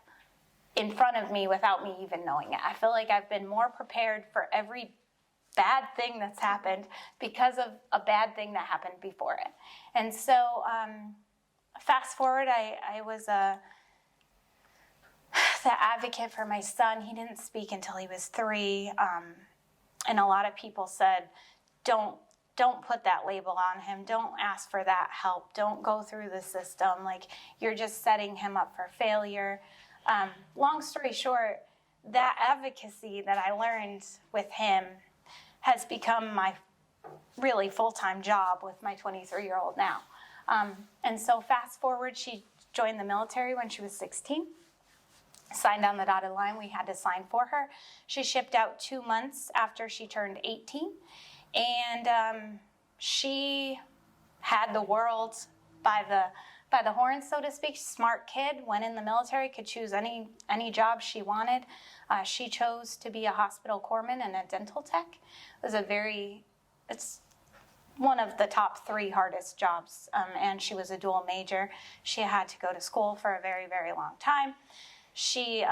in front of me without me even knowing it. I feel like I've been more prepared for every bad thing that's happened because of a bad thing that happened before it. And so fast forward, I was the advocate for my son. He didn't speak until he was 3. And a lot of people said, don't put that label on him. Don't ask for that help. Don't go through the system. Like, you're just setting him up for failure. Long story short, that advocacy that I learned with him has become my really full-time job with my 23-year-old now. And so fast forward, she joined the military when she was 16, signed on the dotted line. We had to sign for her. She shipped out 2 months after she turned 18, and she had the world by the horns, so to speak. Smart kid, went in the military, could choose any job she wanted. She chose to be a hospital corpsman and a dental tech. It's one of the top 3 hardest jobs, and she was a dual major. She had to go to school for a very, very long time. She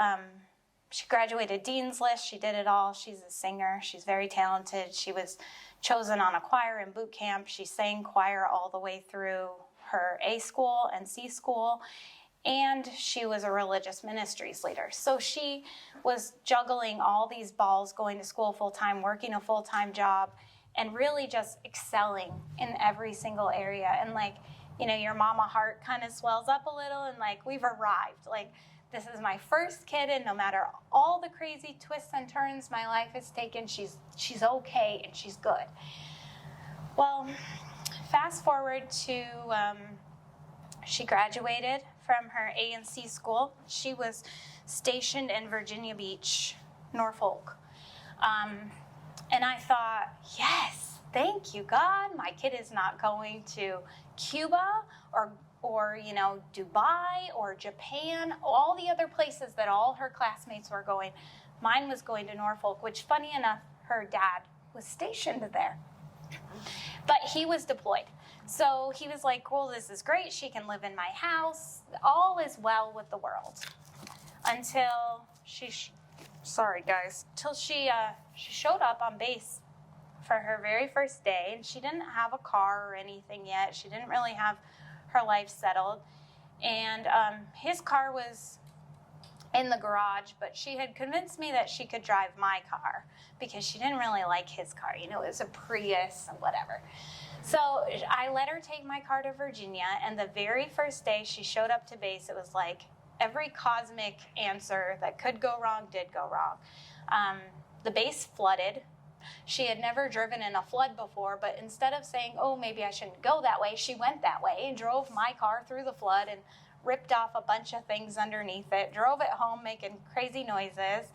graduated Dean's List. She did it all. She's a singer. She's very talented. She was chosen on a choir in boot camp. She sang choir all the way through her A school and C school, and she was a religious ministries leader. So she was juggling all these balls, going to school full-time, working a full-time job, and really just excelling in every single area. And your mama heart kind of swells up a little, and we've arrived. This is my first kid, and no matter all the crazy twists and turns my life has taken, she's okay and she's good. Well, fast forward to she graduated from her A and C school. She was stationed in Virginia Beach, Norfolk. And I thought, yes, thank you, God. My kid is not going to Cuba or Dubai or Japan, all the other places that all her classmates were going. Mine was going to Norfolk, which, funny enough, her dad was stationed there. But he was deployed. So he was like, well, this is great. She can live in my house. All is well with the world. Until she showed up on base for her very first day. And she didn't have a car or anything yet. She didn't really have her life settled. And his car was in the garage, but she had convinced me that she could drive my car because she didn't really like his car. It was a Prius and whatever. So I let her take my car to Virginia, and the very first day she showed up to base, it was like every cosmic answer that could go wrong did go wrong. The base flooded. She had never driven in a flood before, but instead of saying, oh, maybe I shouldn't go that way, she went that way and drove my car through the flood and ripped off a bunch of things underneath it, drove it home making crazy noises.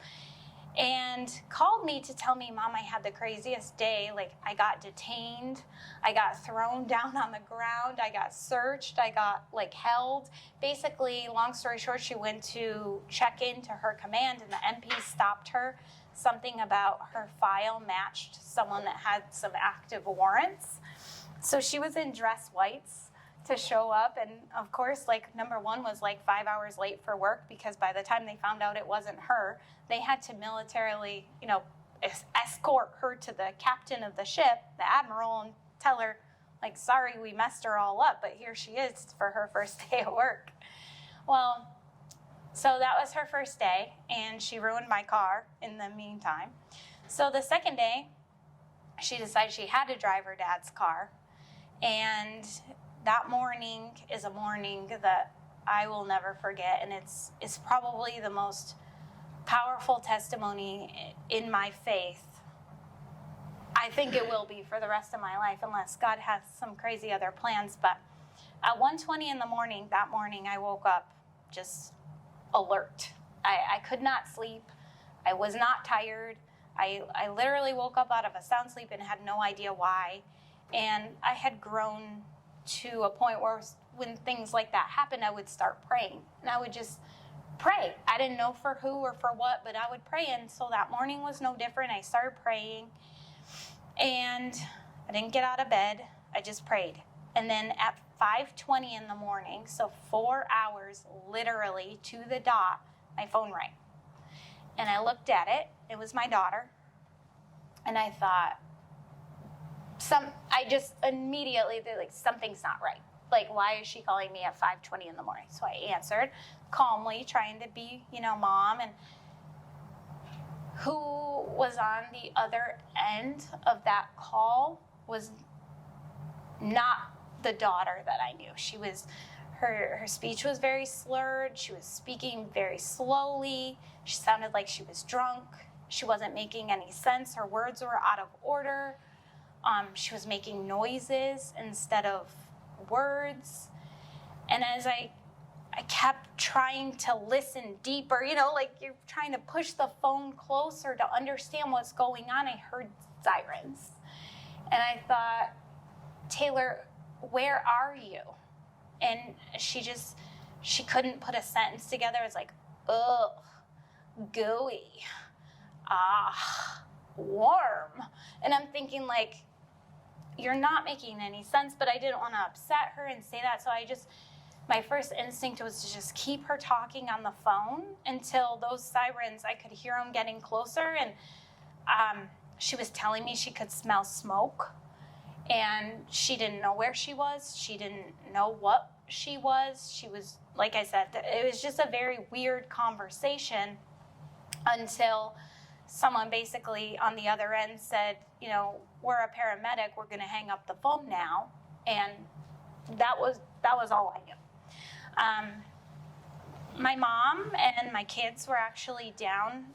and called me to tell me, Mom, I had the craziest day. Like, I got detained, I got thrown down on the ground, I got searched, I got like held. Basically, long story short, she went to check into her command and the MP stopped her. Something about her file matched someone that had some active warrants. So she was in dress whites to show up, and of course, like, number one was like 5 hours late for work, because by the time they found out it wasn't her, they had to militarily, escort her to the captain of the ship, the admiral, and tell her, like, sorry, we messed her all up, but here she is for her first day at work. Well, so that was her first day, and she ruined my car in the meantime. So the second day, she decided she had to drive her dad's car, and that morning is a morning that I will never forget, and it's probably the most powerful testimony in my faith. I think it will be for the rest of my life, unless God has some crazy other plans. But at 1:20 in the morning, that morning, I woke up just alert. I could not sleep. I was not tired. I literally woke up out of a sound sleep and had no idea why. And I had grown to a point where when things like that happened, I would start praying. And I would just pray. I didn't know for who or for what, but I would pray. And so that morning was no different. I started praying. And I didn't get out of bed. I just prayed. And then at 5:20 in the morning, so 4 hours literally to the dot, my phone rang. And I looked at it. It was my daughter. And I thought, I just immediately, like, something's not right. Like, why is she calling me at 5:20 in the morning? So I answered calmly, trying to be, mom. And who was on the other end of that call was not the daughter that I knew. She was, her speech was very slurred. She was speaking very slowly. She sounded like she was drunk. She wasn't making any sense. Her words were out of order. She was making noises instead of words. And as I kept trying to listen deeper, like you're trying to push the phone closer to understand what's going on, I heard sirens. And I thought, Taylor, where are you? And she couldn't put a sentence together. It's like, ugh, gooey, warm. And I'm thinking, like, you're not making any sense, but I didn't want to upset her and say that. So my first instinct was to just keep her talking on the phone until those sirens, I could hear them getting closer. And she was telling me she could smell smoke, and she didn't know where she was. She didn't know what she was. She was, like I said, it was just a very weird conversation until someone basically on the other end said, we're a paramedic, we're going to hang up the phone now. And that was all I knew. My mom and my kids were actually down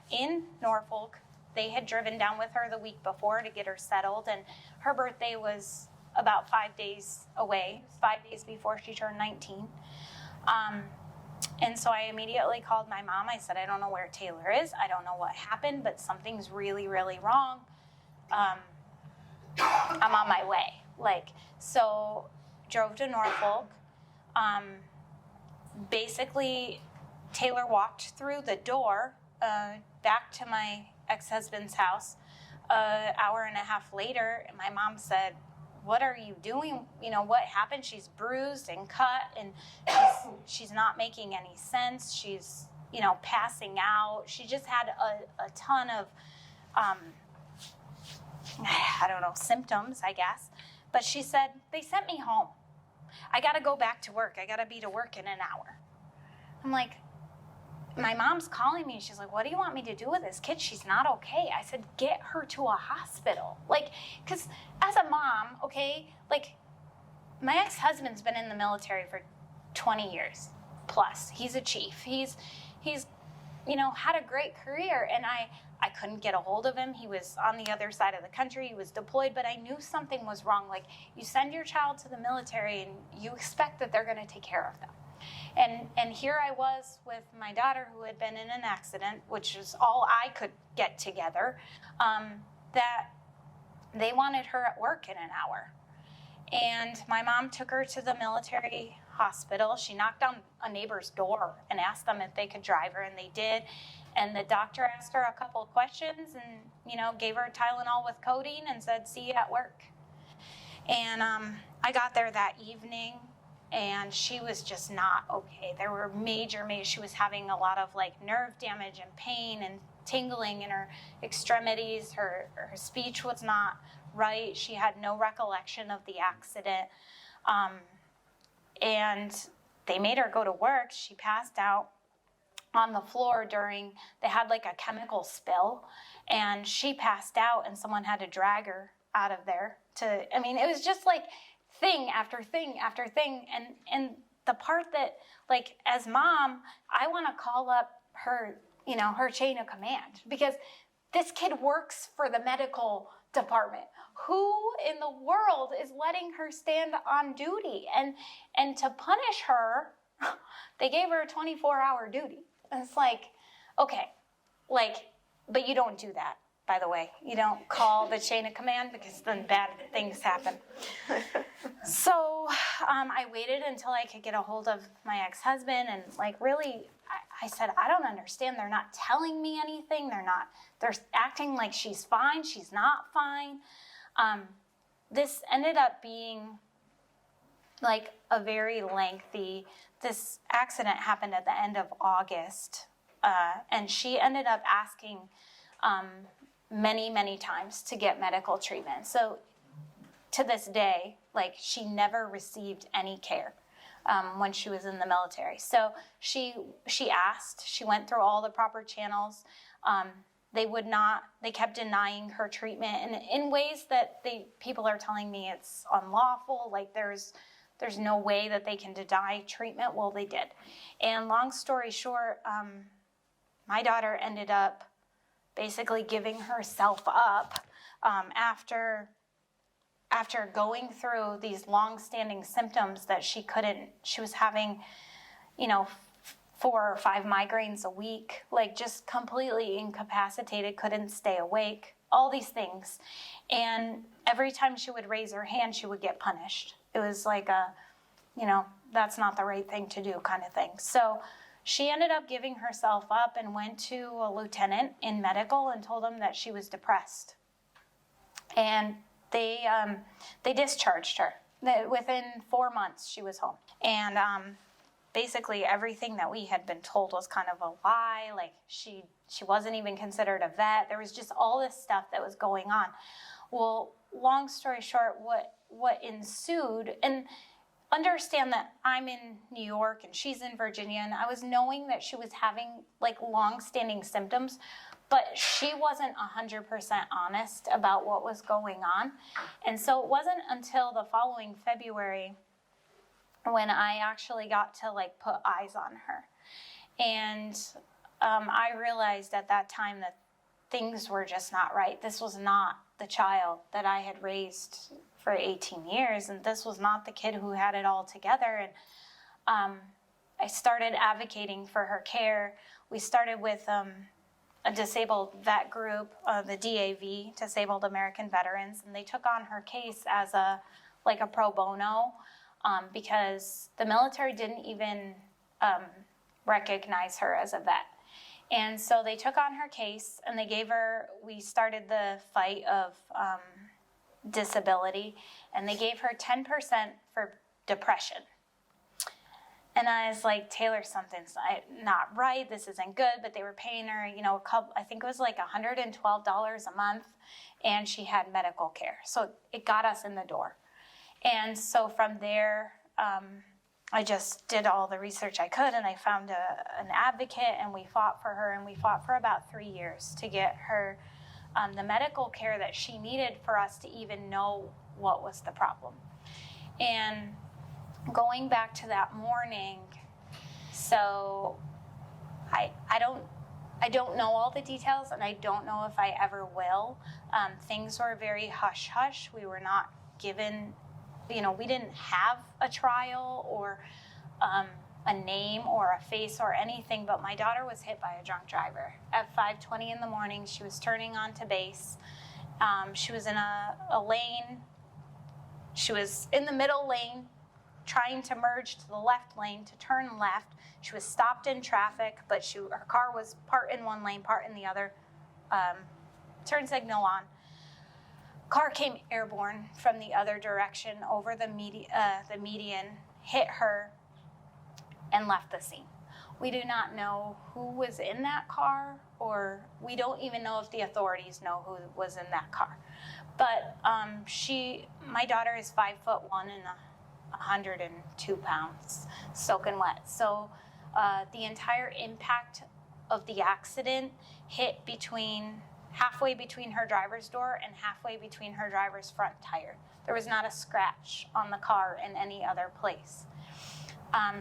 in Norfolk. They had driven down with her the week before to get her settled, and her birthday was about 5 days away, 5 days before she turned 19. And so I immediately called my mom. I said, I don't know where Taylor is. I don't know what happened, but something's really, really wrong. I'm on my way. So drove to Norfolk. Basically, Taylor walked through the door back to my ex-husband's house. An hour and a half later, my mom said, what are you doing? What happened? She's bruised and cut, and she's not making any sense. She's, passing out. She just had a ton of, symptoms, I guess. But she said, they sent me home. I got to go back to work. I got to be to work in an hour. I'm like, my mom's calling me. She's like, what do you want me to do with this kid? She's not okay. I said, get her to a hospital. Because as a mom, my ex-husband's been in the military for 20 years plus. He's a chief. He's had a great career. And I couldn't get a hold of him. He was on the other side of the country. He was deployed, but I knew something was wrong. You send your child to the military and you expect that they're going to take care of them. And here I was with my daughter who had been in an accident, which is all I could get together, that they wanted her at work in an hour. And my mom took her to the military hospital. She knocked on a neighbor's door and asked them if they could drive her, and they did. And the doctor asked her a couple of questions and, gave her Tylenol with codeine and said, "See you at work." And I got there that evening, and she was just not okay. There were major, she was having a lot of nerve damage and pain and tingling in her extremities. Her speech was not right. She had no recollection of the accident. And they made her go to work. She passed out on the floor they had a chemical spill, and she passed out, and someone had to drag her out of there it was just thing after thing after thing. And the part that, as mom, I want to call up her, her chain of command, because this kid works for the medical department. Who in the world is letting her stand on duty? And to punish her, they gave her a 24-hour duty. And it's okay, but you don't do that, by the way. You don't call the chain of command, because then bad things happen. So I waited until I could get a hold of my ex-husband, and really, I said, I don't understand. They're not telling me anything. They're acting like she's fine. She's not fine. This ended up being a very lengthy, this accident happened at the end of August, and she ended up asking many, many times to get medical treatment. So to this day, she never received any care when she was in the military. So she asked, she went through all the proper channels. They kept denying her treatment, and in ways that people are telling me it's unlawful. There's no way that they can deny treatment. Well, they did. And long story short, my daughter ended up basically giving herself up after going through these long-standing symptoms that she was having, 4 or 5 migraines a week, just completely incapacitated, couldn't stay awake, all these things. And every time she would raise her hand, she would get punished. It was that's not the right thing to do kind of thing. So she ended up giving herself up and went to a lieutenant in medical and told him that she was depressed. And they discharged her. Within 4 months, she was home. And basically everything that we had been told was kind of a lie. She wasn't even considered a vet. There was just all this stuff that was going on. Well, long story short, what ensued, and understand that I'm in New York and she's in Virginia, and I was knowing that she was having long-standing symptoms, but she wasn't 100% honest about what was going on. And so it wasn't until the following February when I actually got to put eyes on her. And I realized at that time that things were just not right. This was not the child that I had raised for 18 years, and this was not the kid who had it all together. And I started advocating for her care. We started with a disabled vet group, the DAV, Disabled American Veterans, and they took on her case as a pro bono, because the military didn't even recognize her as a vet. And so they took on her case, and we started the fight of disability, and they gave her 10% for depression. And I was like, Taylor, something's not right. This isn't good. But they were paying her, I think it was $112 a month, and she had medical care. So it got us in the door. And so from there, I just did all the research I could, and I found an advocate, and we fought for her, and we fought for about 3 years to get her the medical care that she needed for us to even know what was the problem. And going back to that morning, so I don't know all the details, and I don't know if I ever will. Things were very hush-hush. We were not given, we didn't have a trial, or a name or a face or anything, but my daughter was hit by a drunk driver at 5:20 in the morning. She was turning onto base. She was in a lane. She was in the middle lane, trying to merge to the left lane to turn left. She was stopped in traffic, but her car was part in one lane, part in the other. Turn signal on. Car came airborne from the other direction over the median, hit her, and left the scene. We do not know who was in that car, or we don't even know if the authorities know who was in that car. But my daughter is 5'1" and 102 pounds, soaking wet. So the entire impact of the accident hit halfway between her driver's door and halfway between her driver's front tire. There was not a scratch on the car in any other place.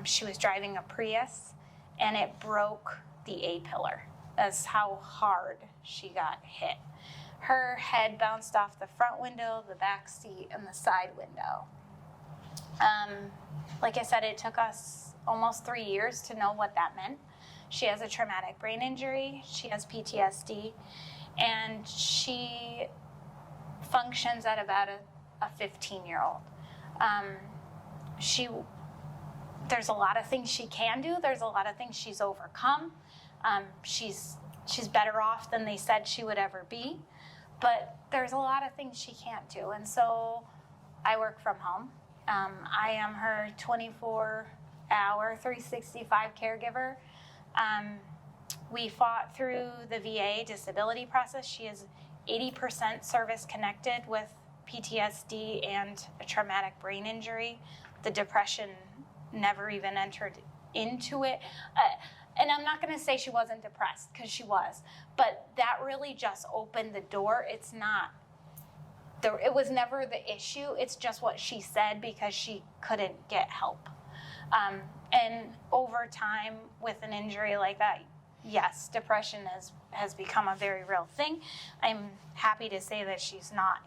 She was driving a Prius, and it broke the A-pillar. That's how hard she got hit. Her head bounced off the front window, the back seat, and the side window. Like I said, it took us almost 3 years to know what that meant. She has a traumatic brain injury. She has PTSD. And she functions at about a 15-year-old. There's a lot of things she can do. There's a lot of things she's overcome. She's better off than they said she would ever be. But there's a lot of things she can't do. And so I work from home. I am her 24-hour, 365 caregiver. We fought through the VA disability process. She is 80% service connected with PTSD and a traumatic brain injury. The depression never even entered into it. And I'm not going to say she wasn't depressed, because she was, but that really just opened the door. It was never the issue. It's just what she said, because she couldn't get help. And over time, with an injury like that, yes, depression has become a very real thing. I'm happy to say that she's not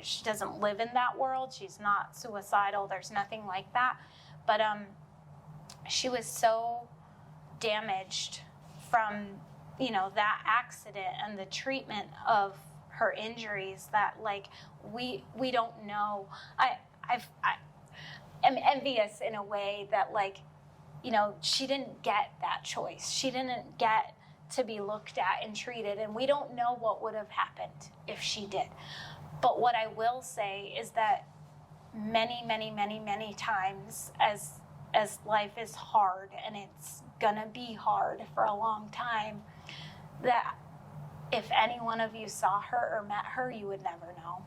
she doesn't live in that world. She's not suicidal. There's nothing like that. But she was so damaged from, that accident and the treatment of her injuries that, like, we don't know. I am envious in a way that, like, she didn't get that choice. She didn't get to be looked at and treated, and we don't know what would have happened if she did. But what I will say is that many, many, many, many times, as life is hard, and it's gonna be hard for a long time, that if any one of you saw her or met her, you would never know.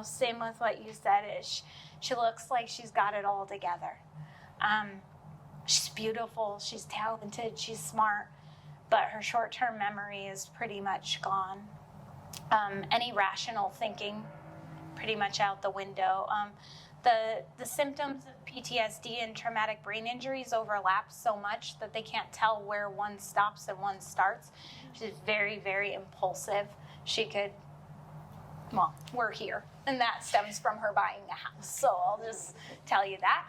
Same with what you said, is she looks like she's got it all together. She's beautiful, she's talented, she's smart, but her short-term memory is pretty much gone. Any rational thinking, pretty much out the window. The symptoms of PTSD and traumatic brain injuries overlap so much that they can't tell where one stops and one starts. She's very, very impulsive. We're here, and that stems from her buying a house, so I'll just tell you that.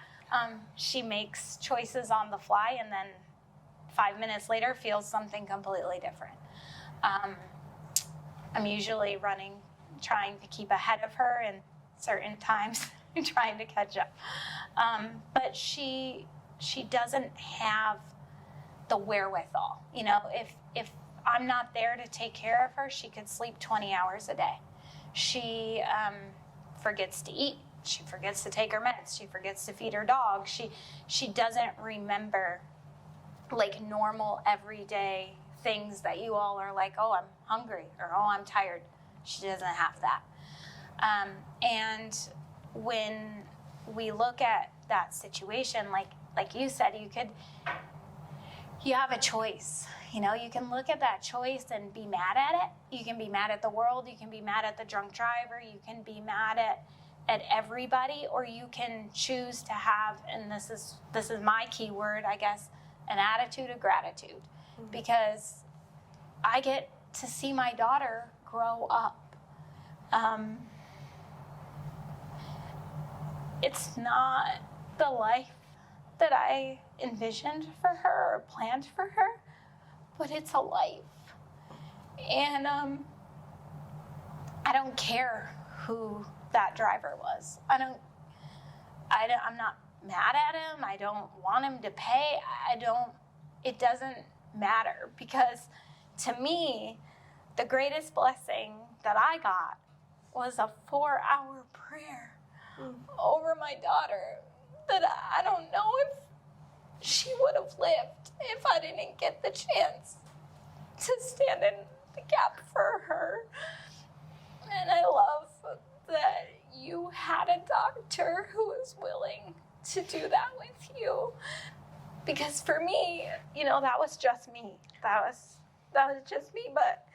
She makes choices on the fly, and then 5 minutes later feels something completely different. I'm usually running, trying to keep ahead of her, and certain times trying to catch up. But she doesn't have the wherewithal. If I'm not there to take care of her, she could sleep 20 hours a day. She forgets to eat. She forgets to take her meds. She forgets to feed her dog. She doesn't remember, like, normal everyday things that you all are like, oh, I'm hungry, or oh, I'm tired. She doesn't have that. And when we look at that situation, like you said, you have a choice. You can look at that choice and be mad at it. You can be mad at the world. You can be mad at the drunk driver. You can be mad at everybody, or you can choose to have, and this is my key word, I guess, an attitude of gratitude. Mm-hmm. Because I get to see my daughter grow up. It's not the life that I envisioned for her or planned for her, but it's a life. And I don't care who that driver was. I'm not mad at him. I don't want him to pay. It doesn't matter, because to me, the greatest blessing that I got was a 4-hour prayer over my daughter that I don't know if she would have lived if I didn't get the chance to stand in the gap for her. And I love that you had a doctor who was willing to do that with you. Because for me, that was just me. That was just me. But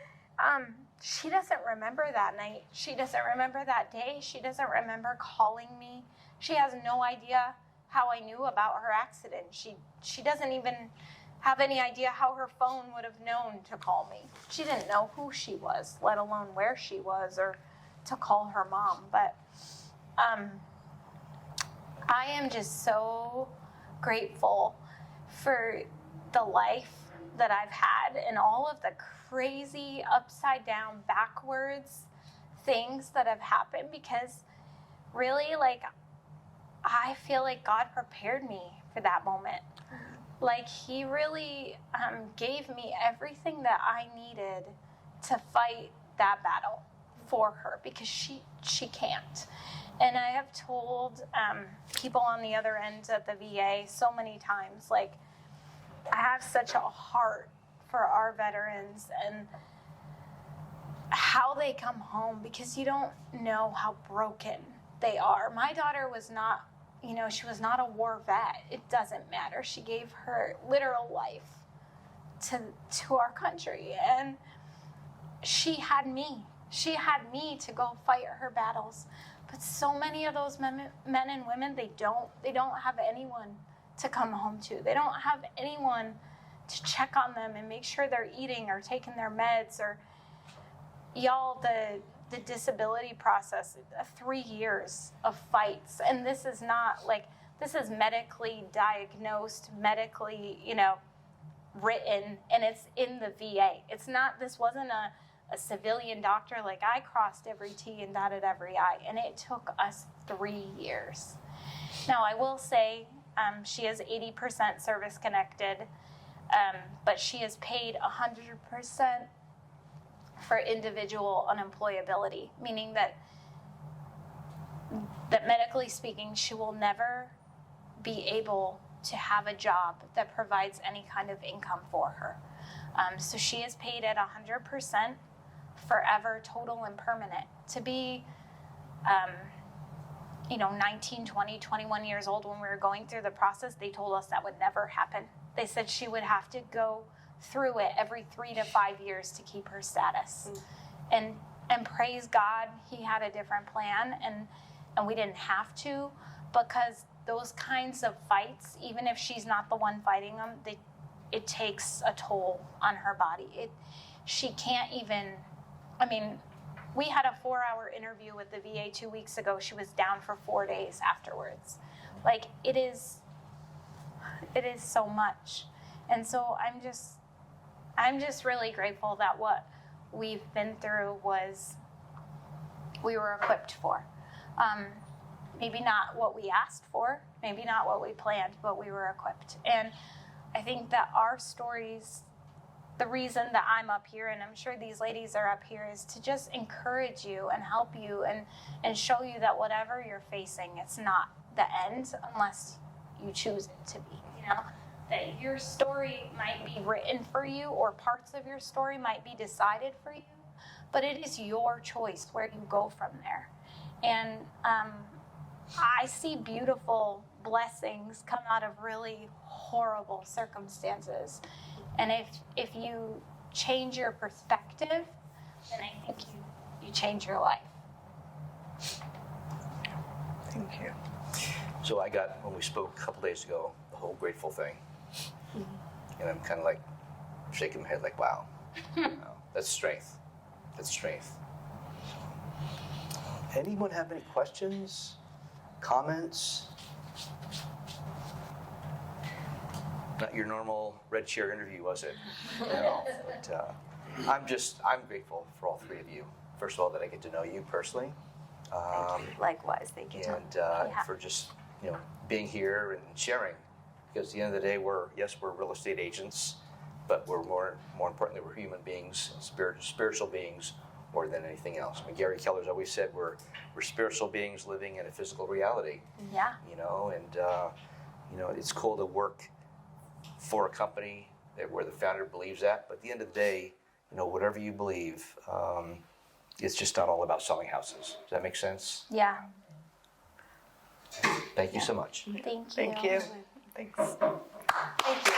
she doesn't remember that night. She doesn't remember that day. She doesn't remember calling me. She has no idea how I knew about her accident. She doesn't even have any idea how her phone would have known to call me. She didn't know who she was, let alone where she was or to call her mom. But I am just so grateful for the life that I've had and all of the crazy upside down, backwards things that have happened, because really, I feel like God prepared me for that moment. He really gave me everything that I needed to fight that battle for her, because she can't. And I have told people on the other end of the VA so many times, I have such a heart for our veterans and how they come home, because you don't know how broken they are. My daughter was not, she was not a war vet. It doesn't matter. She gave her literal life to our country, and she had me. She had me to go fight her battles. But so many of those men and women, they don't have anyone to come home to. They don't have anyone to check on them and make sure they're eating or taking their meds. Or y'all, the disability process, 3 years of fights. And this is not this is medically diagnosed, medically, written, and it's in the VA. It's not, this wasn't a civilian doctor. I crossed every T and dotted every I, and it took us 3 years. Now, I will say she is 80% service connected, but she is paid 100% for individual unemployability, meaning that medically speaking, she will never be able to have a job that provides any kind of income for her. So she is paid at 100% forever, total and permanent. To be 19, 20, 21 years old when we were going through the process, they told us that would never happen. They said she would have to go through it every 3 to 5 years to keep her status. And praise God, he had a different plan, and we didn't have to, because those kinds of fights, even if she's not the one fighting them, it takes a toll on her body. She can't even, we had a 4-hour interview with the VA 2 weeks ago. She was down for 4 days afterwards. It is so much. And so I'm just really grateful that what we've been through we were equipped for. Maybe not what we asked for, maybe not what we planned, but we were equipped. And I think that our stories, the reason that I'm up here, and I'm sure these ladies are up here, is to just encourage you and help you and show you that whatever you're facing, it's not the end unless you choose it to be, that your story might be written for you, or parts of your story might be decided for you, but it is your choice where you go from there. And I see beautiful blessings come out of really horrible circumstances. And if you change your perspective, then I think you change your life. Thank you. So I got, when we spoke a couple days ago, the whole grateful thing. And I'm kind of shaking my head wow. That's strength. That's strength. Anyone have any questions, comments? not your normal red chair interview, was it? No, but I'm grateful for all three of you. First of all, that I get to know you personally. Likewise, thank you, Tom. And for just being here and sharing, because at the end of the day, we're real estate agents, but we're more importantly, we're human beings, spiritual beings more than anything else. I mean, Gary Keller's always said we're spiritual beings living in a physical reality. Yeah. And it's cool to work for a company where the founder believes that. But at the end of the day, whatever you believe, it's just not all about selling houses. Does that make sense? Yeah. Thank you so much. Thank you. Thank you. Thanks. Thank you.